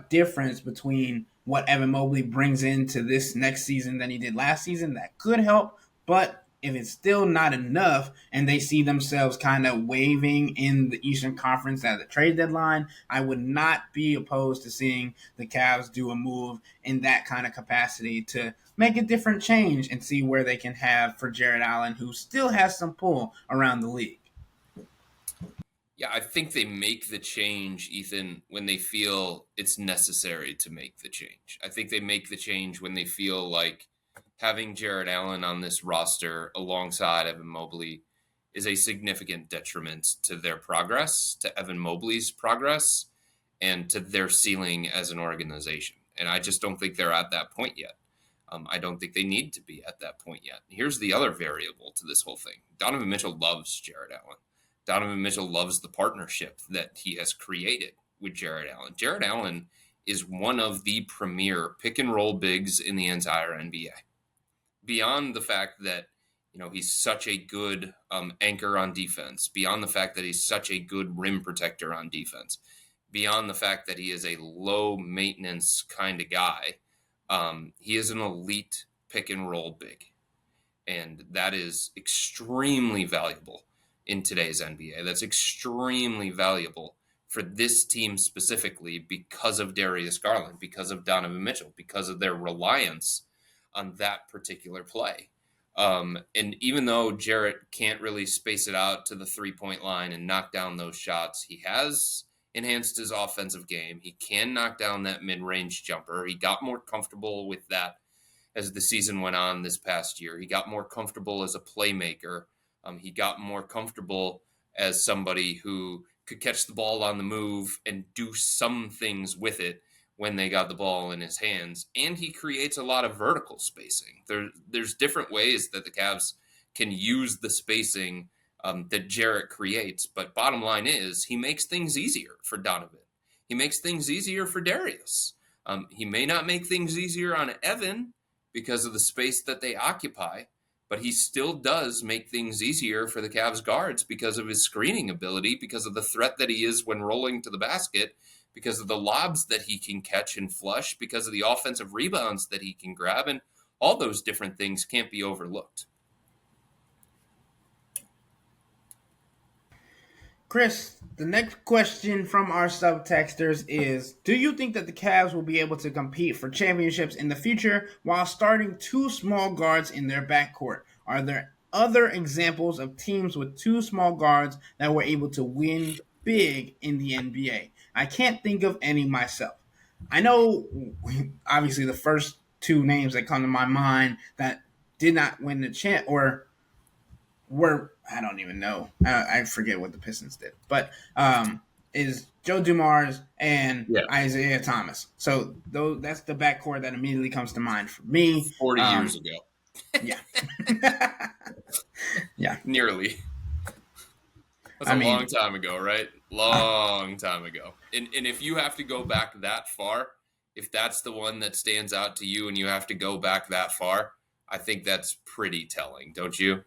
difference between what Evan Mobley brings into this next season than he did last season, that could help. But if it's still not enough and they see themselves kind of waving in the Eastern Conference at the trade deadline, I would not be opposed to seeing the Cavs do a move in that kind of capacity to make a different change and see where they can have for Jared Allen, who still has some pull around the league. Yeah, I think they make the change, Ethan, when they feel it's necessary to make the change. I think they make the change when they feel like having Jared Allen on this roster alongside Evan Mobley is a significant detriment to their progress, to Evan Mobley's progress, and to their ceiling as an organization. And I just don't think they're at that point yet. I don't think they need to be at that point yet. Here's the other variable to this whole thing. Donovan Mitchell loves Jared Allen. Donovan Mitchell loves the partnership that he has created with Jared Allen. Jared Allen is one of the premier pick and roll bigs in the entire NBA. Beyond the fact that, he's such a good anchor on defense, beyond the fact that he's such a good rim protector on defense, beyond the fact that he is a low maintenance kind of guy, he is an elite pick and roll big. And that is extremely valuable in today's NBA. That's extremely valuable for this team specifically because of Darius Garland, because of Donovan Mitchell, because of their reliance on that particular play. And even though Jarrett can't really space it out to the three-point line and knock down those shots, he has enhanced his offensive game. He can knock down that mid-range jumper. He got more comfortable with that as the season went on this past year. He got more comfortable as a playmaker. He got more comfortable as somebody who could catch the ball on the move and do some things with it when they got the ball in his hands. And he creates a lot of vertical spacing. There's different ways that the Cavs can use the spacing that Jarrett creates. But bottom line is he makes things easier for Donovan. He makes things easier for Darius. He may not make things easier on Evan because of the space that they occupy, but he still does make things easier for the Cavs guards because of his screening ability, because of the threat that he is when rolling to the basket, because of the lobs that he can catch and flush, because of the offensive rebounds that he can grab, and all those different things can't be overlooked. Chris, the next question from our subtexters is, do you think that the Cavs will be able to compete for championships in the future while starting two small guards in their backcourt? Are there other examples of teams with two small guards that were able to win big in the NBA? I can't think of any myself. I know, obviously, the first two names that come to my mind that did not win the champ or were, I don't even know. I forget what the Pistons did, but is Joe Dumars, and Yeah. Isaiah Thomas. So that's the backcourt that immediately comes to mind for me. 40 years ago. Yeah. Yeah. Nearly. That's a long time ago, right? Long time ago. And if you have to go back that far, if that's the one that stands out to you and you have to go back that far, I think that's pretty telling, don't you?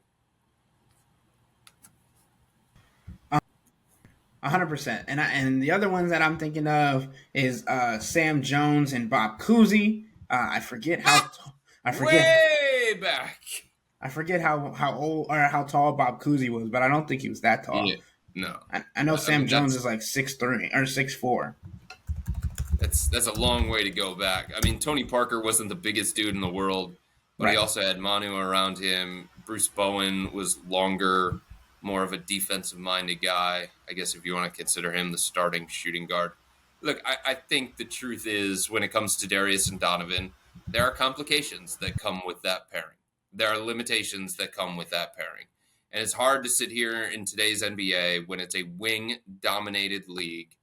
100%. And the other ones that I'm thinking of is Sam Jones and Bob Cousy. I forget how. Way back. I forget how old or how tall Bob Cousy was, but I don't think he was that tall. Yeah, no. I know Sam Jones is like 6'3" or 6'4". That's a long way to go back. I mean, Tony Parker wasn't the biggest dude in the world, but he also had Manu around him. Bruce Bowen was longer, more of a defensive-minded guy. I guess if you want to consider him the starting shooting guard. Look, I think the truth is when it comes to Darius and Donovan, there are complications that come with that pairing. There are limitations that come with that pairing. And it's hard to sit here in today's NBA when it's a wing-dominated league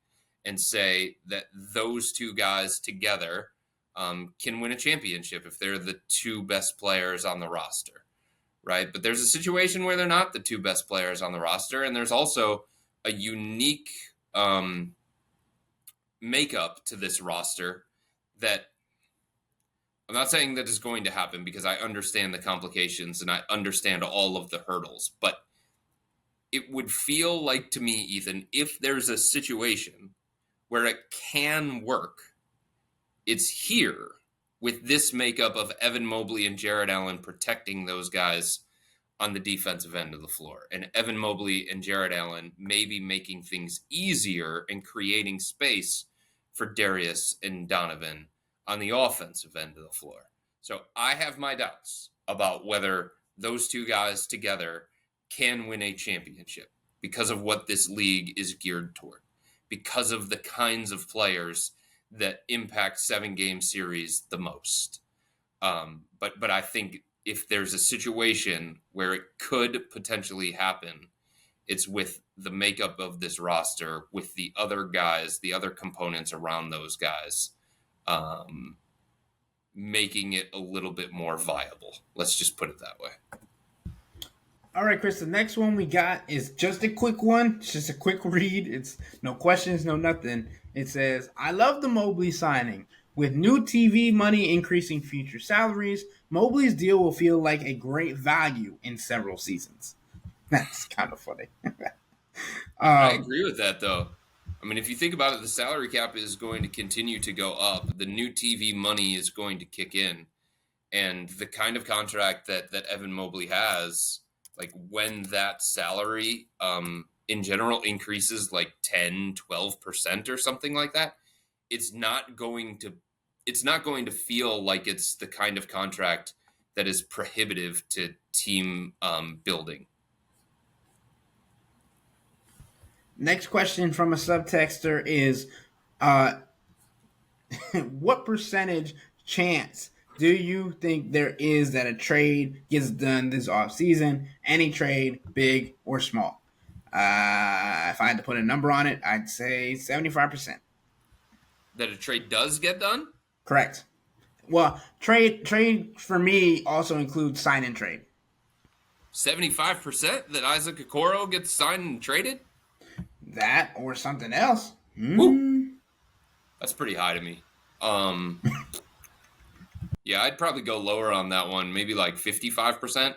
and say that those two guys together can win a championship if they're the two best players on the roster, right? But there's a situation where they're not the two best players on the roster, and there's also a unique makeup to this roster that I'm not saying that is going to happen because I understand the complications and I understand all of the hurdles, but it would feel like to me, Ethan, if there's a situation where it can work, it's here with this makeup of Evan Mobley and Jared Allen protecting those guys on the defensive end of the floor. And Evan Mobley and Jared Allen maybe making things easier and creating space for Darius and Donovan on the offensive end of the floor. So I have my doubts about whether those two guys together can win a championship because of what this league is geared toward, because of the kinds of players that impact 7-game series the most. But I think if there's a situation where it could potentially happen, it's with the makeup of this roster, with the other guys, the other components around those guys, making it a little bit more viable. Let's just put it that way. All right, Chris, the next one we got is just a quick one. It's just a quick read. It's no questions, no nothing. It says, I love the Mobley signing. With new TV money increasing future salaries, Mobley's deal will feel like a great value in several seasons. That's kind of funny. I agree with that, though. I mean, if you think about it, the salary cap is going to continue to go up. The new TV money is going to kick in. And the kind of contract that Evan Mobley has, like when that salary in general increases like 10, 12% or something like that, it's not going to feel like it's the kind of contract that is prohibitive to team building. Next question from a subtexter is, what percentage chance do you think there is that a trade gets done this offseason? Any trade, big or small? If I had to put a number on it, I'd say 75%. That a trade does get done? Correct. Well, trade for me also includes sign and trade. 75% that Isaac Okoro gets signed and traded? That or something else. That's pretty high to me. Yeah, I'd probably go lower on that one, maybe like 55%,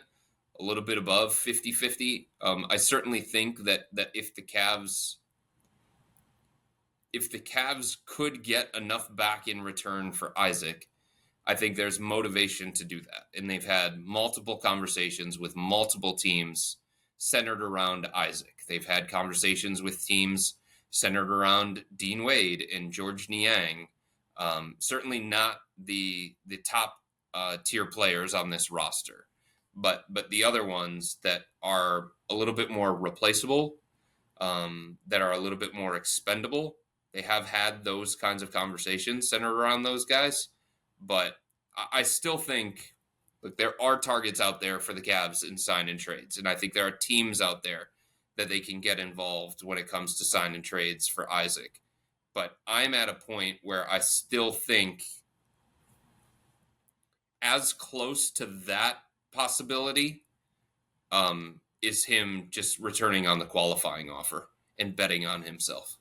a little bit above 50-50. I certainly think that if the Cavs could get enough back in return for Isaac, I think there's motivation to do that. And they've had multiple conversations with multiple teams centered around Isaac. They've had conversations with teams centered around Dean Wade and George Niang. Certainly not the top tier players on this roster, but the other ones that are a little bit more replaceable, that are a little bit more expendable. They have had those kinds of conversations centered around those guys, but I still think there are targets out there for the Cavs in sign and trades, and I think there are teams out there that they can get involved when it comes to sign and trades for Isaac. But I'm at a point where I still think as close to that possibility is him just returning on the qualifying offer and betting on himself.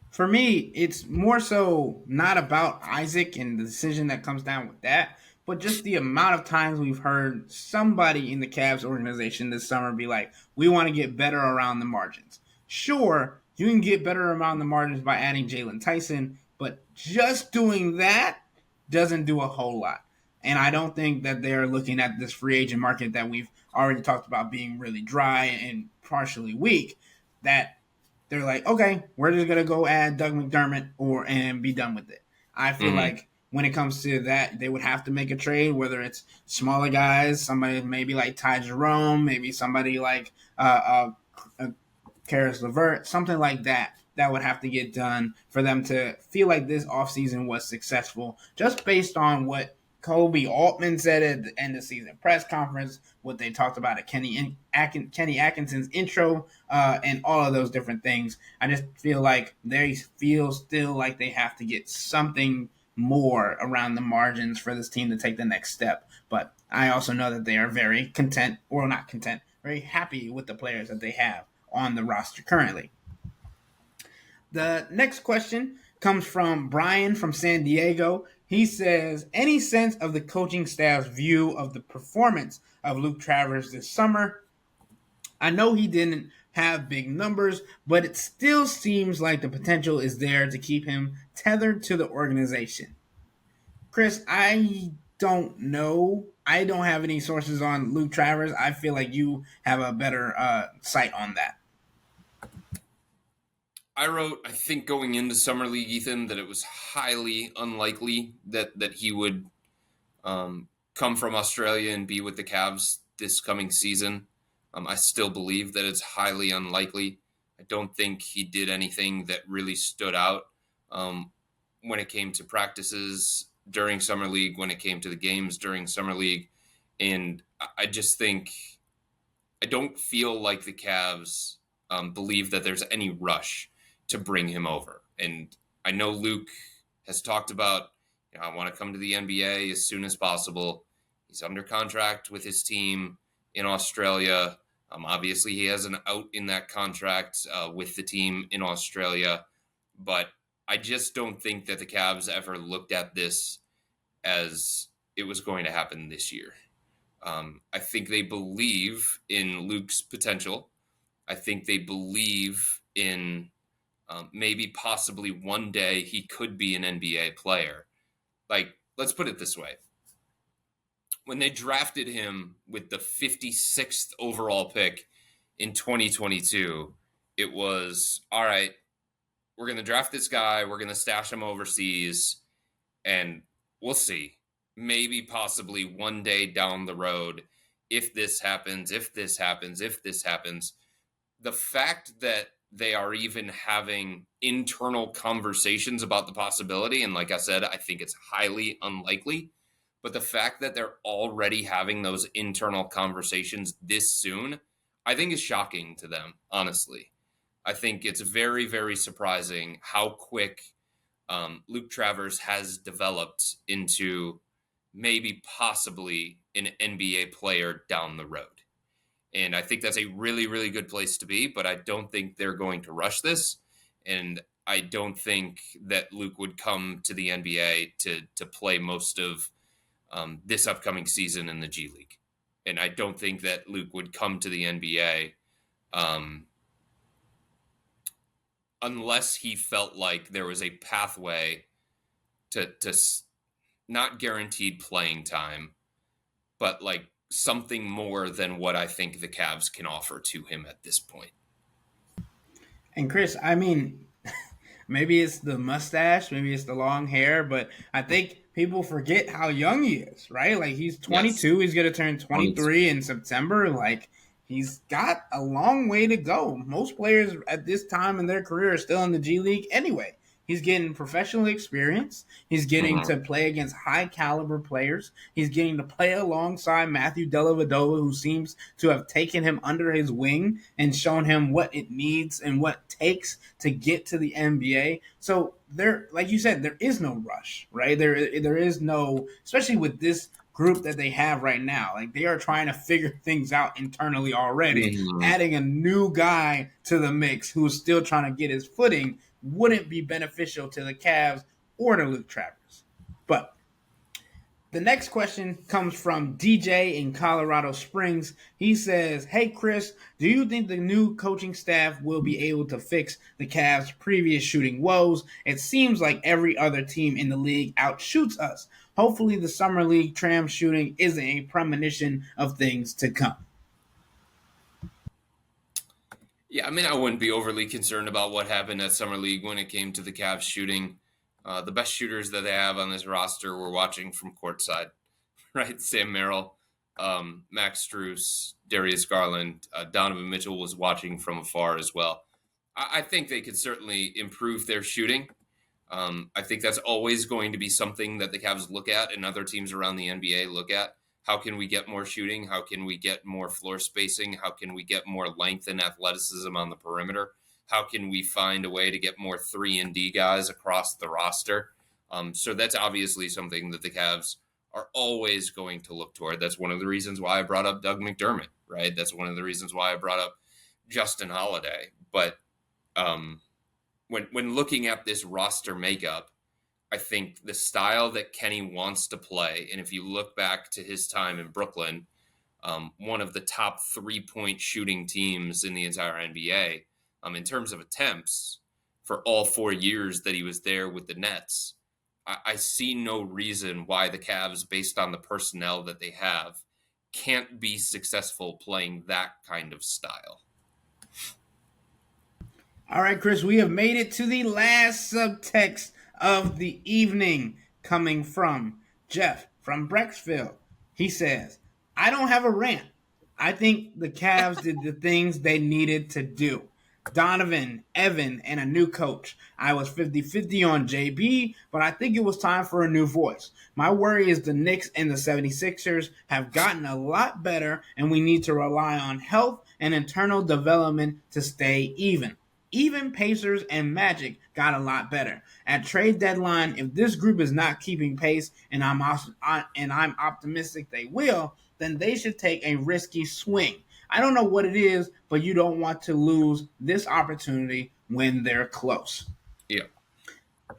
For me, it's more so not about Isaac and the decision that comes down with that, but just the amount of times we've heard somebody in the Cavs organization this summer be like, we want to get better around the margins. Sure, you can get better around the margins by adding Jalen Tyson, but just doing that doesn't do a whole lot. And I don't think that they're looking at this free agent market that we've already talked about being really dry and partially weak, that they're like, okay, we're just gonna go add Doug McDermott and be done with it. I feel like when it comes to that, they would have to make a trade, whether it's smaller guys, somebody maybe like Ty Jerome, maybe somebody like Karis LeVert, something like that. That would have to get done for them to feel like this offseason was successful, just based on what Kobe Altman said at the end of season press conference, what they talked about at Kenny Atkinson's intro, and all of those different things. I just feel like they feel still like they have to get something more around the margins for this team to take the next step. But I also know that they are very content, or not content, very happy with the players that they have on the roster currently. The next question comes from Brian from San Diego. He says, any sense of the coaching staff's view of the performance of Luke Travers this summer? I know he didn't have big numbers, but it still seems like the potential is there to keep him tethered to the organization. Chris, I don't know. I don't have any sources on Luke Travers. I feel like you have a better sight on that. I wrote, I think going into Summer League, Ethan, that it was highly unlikely that he would come from Australia and be with the Cavs this coming season. I still believe that it's highly unlikely. I don't think he did anything that really stood out when it came to practices during Summer League, when it came to the games during Summer League. And I just think, I don't feel like the Cavs believe that there's any rush to bring him over. And I know Luke has talked about, I want to come to the NBA as soon as possible. He's under contract with his team in Australia. Obviously, he has an out in that contract with the team in Australia. But I just don't think that the Cavs ever looked at this as it was going to happen this year. I think they believe in Luke's potential. I think they believe in maybe possibly one day he could be an NBA player. Like, let's put it this way. When they drafted him with the 56th overall pick in 2022, it was, all right, we're going to draft this guy. We're going to stash him overseas, and we'll see. Maybe possibly one day down the road, if this happens, the fact that they are even having internal conversations about the possibility, and like I said, I think it's highly unlikely, but the fact that they're already having those internal conversations this soon, I think is shocking to them, honestly. I think it's very, very surprising how quick Luke Travers has developed into maybe possibly an NBA player down the road. And I think that's a really, really good place to be, but I don't think they're going to rush this. And I don't think that Luke would come to the NBA to play most of this upcoming season in the G League. And I don't think that Luke would come to the NBA unless he felt like there was a pathway to not guaranteed playing time, but like something more than what I think the Cavs can offer to him at this point. And Chris, I mean, maybe it's the mustache, maybe it's the long hair, but I think people forget how young he is, right? Like, he's 22, yes. He's going to turn 23 in September. Like, he's got a long way to go. Most players at this time in their career are still in the G League anyway. He's getting professional experience. He's getting to play against high caliber players. He's getting to play alongside Matthew Dellavedova, who seems to have taken him under his wing and shown him what it needs and what it takes to get to the NBA. So there, like you said, there is no rush, right? There is no, especially with this group that they have right now. Like, they are trying to figure things out internally already. Adding a new guy to the mix who's still trying to get his footing wouldn't be beneficial to the Cavs or to Luke Travers. But the next question comes from DJ in Colorado Springs. He says, "Hey Chris, do you think the new coaching staff will be able to fix the Cavs' previous shooting woes? It seems like every other team in the league outshoots us. Hopefully the Summer League tram shooting isn't a premonition of things to come." Yeah, I mean, I wouldn't be overly concerned about what happened at Summer League when it came to the Cavs shooting. The best shooters that they have on this roster were watching from courtside, right? Sam Merrill, Max Strus, Darius Garland, Donovan Mitchell was watching from afar as well. I think they could certainly improve their shooting. I think that's always going to be something that the Cavs look at and other teams around the NBA look at. How can we get more shooting? How can we get more floor spacing? How can we get more length and athleticism on the perimeter? How can we find a way to get more 3-and-D guys across the roster? So that's obviously something that the Cavs are always going to look toward. That's one of the reasons why I brought up Doug McDermott, right? That's one of the reasons why I brought up Justin Holiday. But when looking at this roster makeup, I think the style that Kenny wants to play, and if you look back to his time in Brooklyn, one of the top 3-point shooting teams in the entire NBA, in terms of attempts for all 4 years that he was there with the Nets, I see no reason why the Cavs, based on the personnel that they have, can't be successful playing that kind of style. All right, Chris, we have made it to the last subtext of the evening, coming from Jeff from Brecksville. He says, "I don't have a rant. I think the Cavs did the things they needed to do. Donovan, Evan, and a new coach. I was 50-50 on JB, but I think it was time for a new voice. My worry is the Knicks and the 76ers have gotten a lot better, and we need to rely on health and internal development to stay even. Even Pacers and Magic got a lot better. At trade deadline, if this group is not keeping pace, and I'm optimistic they will, then they should take a risky swing. I don't know what it is, but you don't want to lose this opportunity when they're close." Yeah.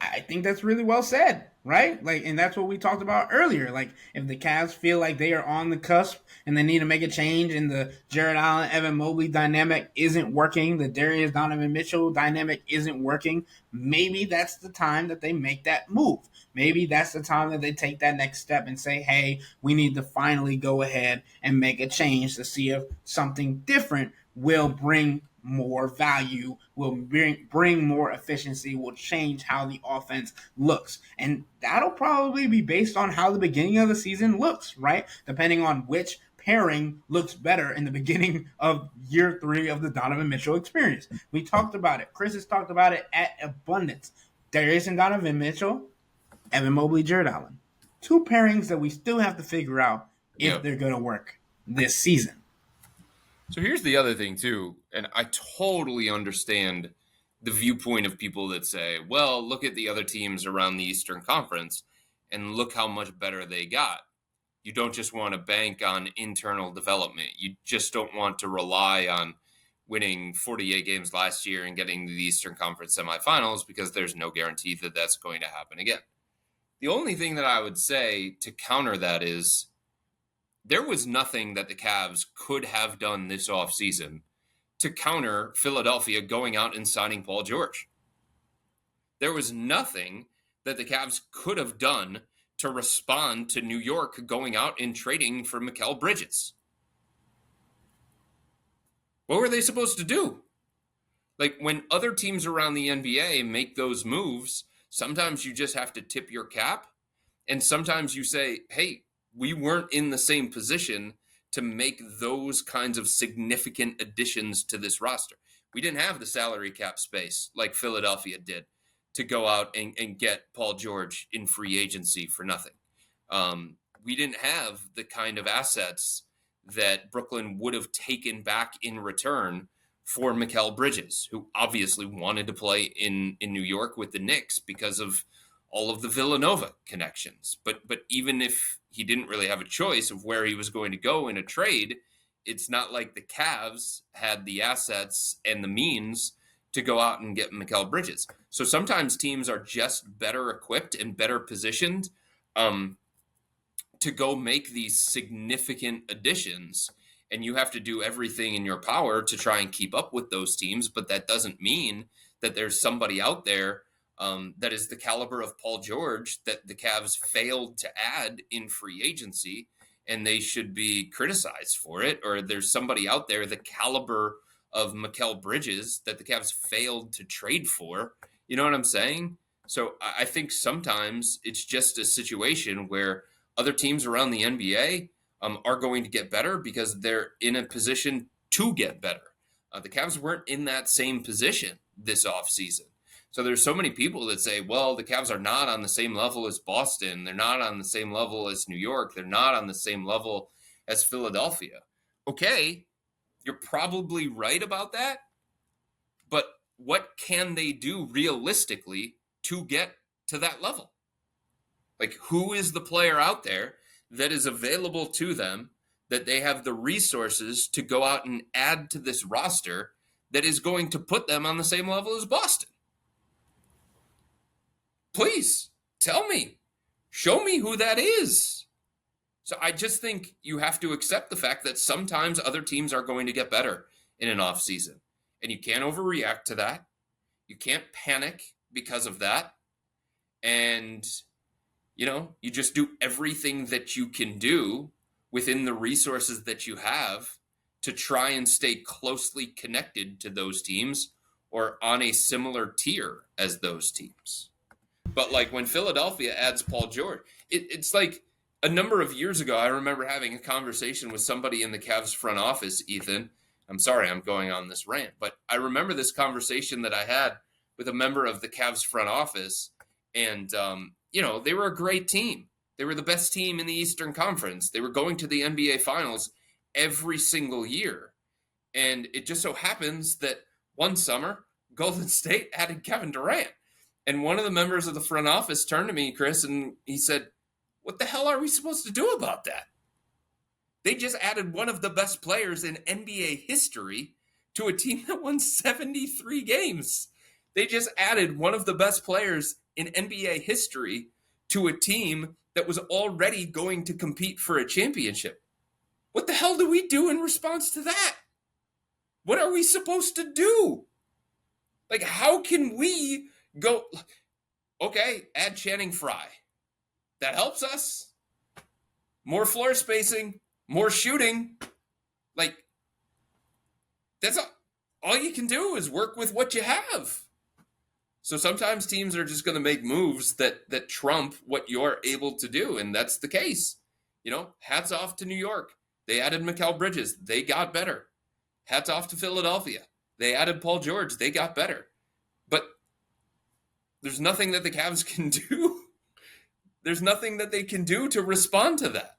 I think that's really well said, right? Like, and that's what we talked about earlier. Like, if the Cavs feel like they are on the cusp and they need to make a change, and the Jared Allen, Evan Mobley dynamic isn't working, the Darius Donovan Mitchell dynamic isn't working, maybe that's the time that they make that move. Maybe that's the time that they take that next step and say, hey, we need to finally go ahead and make a change to see if something different will bring more value, will bring more efficiency, will change how the offense looks. And that'll probably be based on how the beginning of the season looks, right? Depending on which pairing looks better in the beginning of year 3 of the Donovan Mitchell experience. We talked about it. Chris has talked about it at abundance. Darius and Donovan Mitchell, Evan Mobley, Jared Allen. 2 pairings that we still have to figure out if they're going to work this season. So here's the other thing, too, and I totally understand the viewpoint of people that say, well, look at the other teams around the Eastern Conference and look how much better they got. You don't just want to bank on internal development. You just don't want to rely on winning 48 games last year and getting to the Eastern Conference semifinals, because there's no guarantee that that's going to happen again. The only thing that I would say to counter that is, there was nothing that the Cavs could have done this offseason to counter Philadelphia going out and signing Paul George. There was nothing that the Cavs could have done to respond to New York going out and trading for Mikal Bridges. What were they supposed to do? Like, when other teams around the NBA make those moves, sometimes you just have to tip your cap, and sometimes you say, hey, we weren't in the same position to make those kinds of significant additions to this roster. We didn't have the salary cap space like Philadelphia did. to go out and get Paul George in free agency for nothing. We didn't have the kind of assets that Brooklyn would have taken back in return for Mikal Bridges, who obviously wanted to play in New York with the Knicks because of all of the Villanova connections. But even if he didn't really have a choice of where he was going to go in a trade, it's not like the Cavs had the assets and the means to go out and get Mikal Bridges. So sometimes teams are just better equipped and better positioned to go make these significant additions. And you have to do everything in your power to try and keep up with those teams. But that doesn't mean that there's somebody out there that is the caliber of Paul George that the Cavs failed to add in free agency, and they should be criticized for it. Or there's somebody out there the caliber of Mikal Bridges that the Cavs failed to trade for. You know what I'm saying? So I think sometimes it's just a situation where other teams around the NBA are going to get better because they're in a position to get better. The Cavs weren't in that same position this offseason. So there's so many people that say, well, the Cavs are not on the same level as Boston. They're not on the same level as New York. They're not on the same level as Philadelphia. Okay, you're probably right about that. But what can they do realistically to get to that level? Like, who is the player out there that is available to them, that they have the resources to go out and add to this roster that is going to put them on the same level as Boston? Please tell me, show me who that is. So I just think you have to accept the fact that sometimes other teams are going to get better in an offseason, and you can't overreact to that. You can't panic because of that. And you just do everything that you can do within the resources that you have to try and stay closely connected to those teams or on a similar tier as those teams. But like when Philadelphia adds Paul George, it's like a number of years ago, I remember having a conversation with somebody in the Cavs front office, Ethan. I'm sorry I'm going on this rant, but I remember this conversation that I had with a member of the Cavs front office, and they were a great team. They were the best team in the Eastern Conference. They were going to the NBA Finals every single year. And it just so happens that one summer, Golden State added Kevin Durant. And one of the members of the front office turned to me, Chris, and he said, what the hell are we supposed to do about that? They just added one of the best players in NBA history to a team that won 73 games. They just added one of the best players in NBA history to a team that was already going to compete for a championship. What the hell do we do in response to that? What are we supposed to do? Like, how can we go, okay, add Channing Frye. That helps us. More floor spacing, more shooting. Like, that's all you can do is work with what you have. So sometimes teams are just going to make moves that trump what you're able to do, and that's the case. Hats off to New York. They added Mikal Bridges. They got better. Hats off to Philadelphia. They added Paul George. They got better. But there's nothing that the Cavs can do. There's nothing that they can do to respond to that.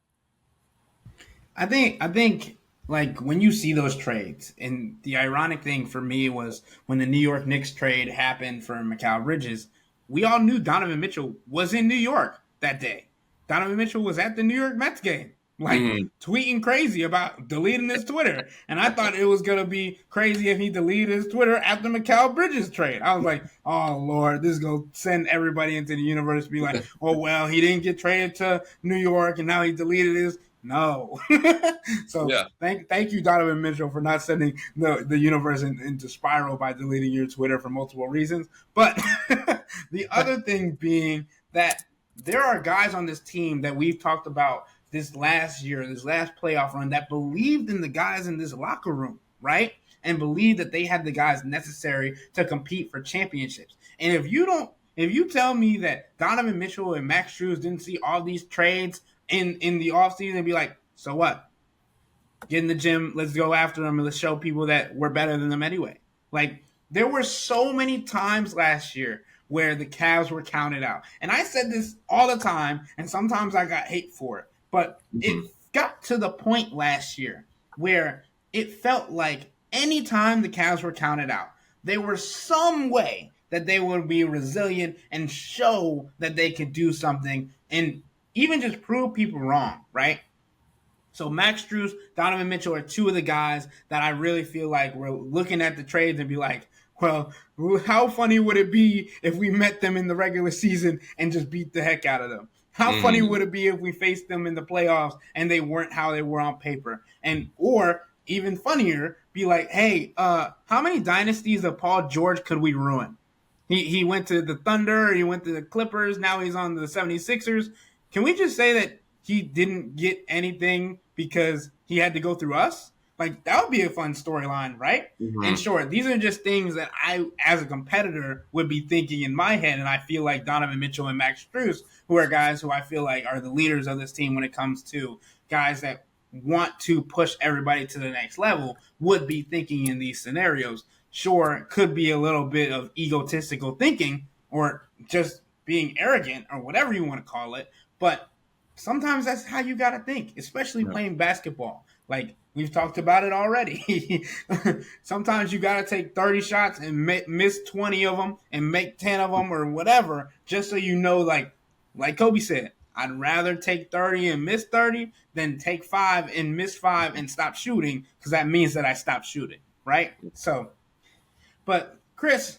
I think like when you see those trades, and the ironic thing for me was when the New York Knicks trade happened for Mikal Bridges, we all knew Donovan Mitchell was in New York that day. Donovan Mitchell was at the New York Mets game, tweeting crazy about deleting his Twitter. And I thought it was going to be crazy if he deleted his Twitter after Mikal Bridges trade. I was like, oh, Lord, this is going to send everybody into the universe to be like, oh, well, he didn't get traded to New York and now he deleted his. No. So yeah. Thank you, Donovan Mitchell, for not sending the universe into spiral by deleting your Twitter for multiple reasons. But the other thing being that there are guys on this team that we've talked about this last year, this last playoff run, that believed in the guys in this locker room, right? And believed that they had the guys necessary to compete for championships. And if you tell me that Donovan Mitchell and Max Strus didn't see all these trades in the offseason and be like, so what? Get in the gym, let's go after them, and let's show people that we're better than them anyway. Like, there were so many times last year where the Cavs were counted out. And I said this all the time, and sometimes I got hate for it. But it got to the point last year where it felt like anytime the Cavs were counted out, there was some way that they would be resilient and show that they could do something and even just prove people wrong, right? So Max Strus, Donovan Mitchell are two of the guys that I really feel like we're looking at the trades and be like, well, how funny would it be if we met them in the regular season and just beat the heck out of them? How funny would it be if we faced them in the playoffs and they weren't how they were on paper? And or even funnier, be like, hey, how many dynasties of Paul George could we ruin? He went to the Thunder, he went to the Clippers, now he's on the 76ers. Can we just say that he didn't get anything because he had to go through us? Like, that would be a fun storyline, right? And sure, these are just things that I, as a competitor, would be thinking in my head, and I feel like Donovan Mitchell and Max Strus, who are guys who I feel like are the leaders of this team when it comes to guys that want to push everybody to the next level, would be thinking in these scenarios. Sure, it could be a little bit of egotistical thinking or just being arrogant or whatever you want to call it, but sometimes that's how you got to think, especially playing basketball. Like, we've talked about it already. Sometimes you got to take 30 shots and miss 20 of them and make 10 of them or whatever, just so you know, like Kobe said, I'd rather take 30 and miss 30 than take 5 and miss 5 and stop shooting, because that means that I stopped shooting, right? So, but Chris,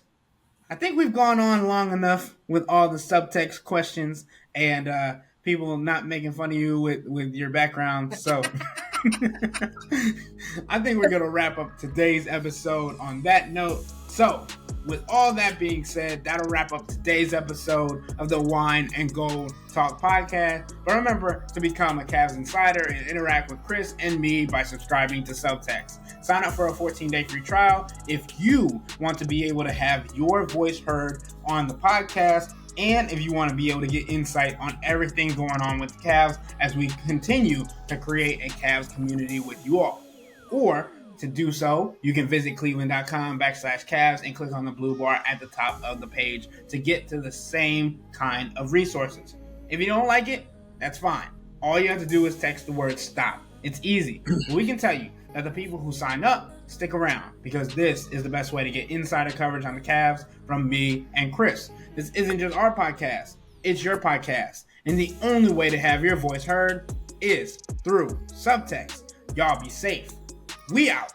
I think we've gone on long enough with all the subtext questions and people not making fun of you with your background. So I think we're going to wrap up today's episode on that note. So with all that being said, that'll wrap up today's episode of the Wine and Gold Talk podcast. But remember to become a Cavs Insider and interact with Chris and me by subscribing to Subtext. Sign up for a 14-day free trial if you want to be able to have your voice heard on the podcast, and if you want to be able to get insight on everything going on with the Cavs as we continue to create a Cavs community with you all. Or to do so, you can visit cleveland.com/Cavs and click on the blue bar at the top of the page to get to the same kind of resources. If you don't like it, that's fine. All you have to do is text the word STOP. It's easy. We can tell you that the people who sign up stick around, because this is the best way to get insider coverage on the Cavs from me and Chris. This isn't just our podcast, it's your podcast. And the only way to have your voice heard is through Subtext. Y'all be safe. We out.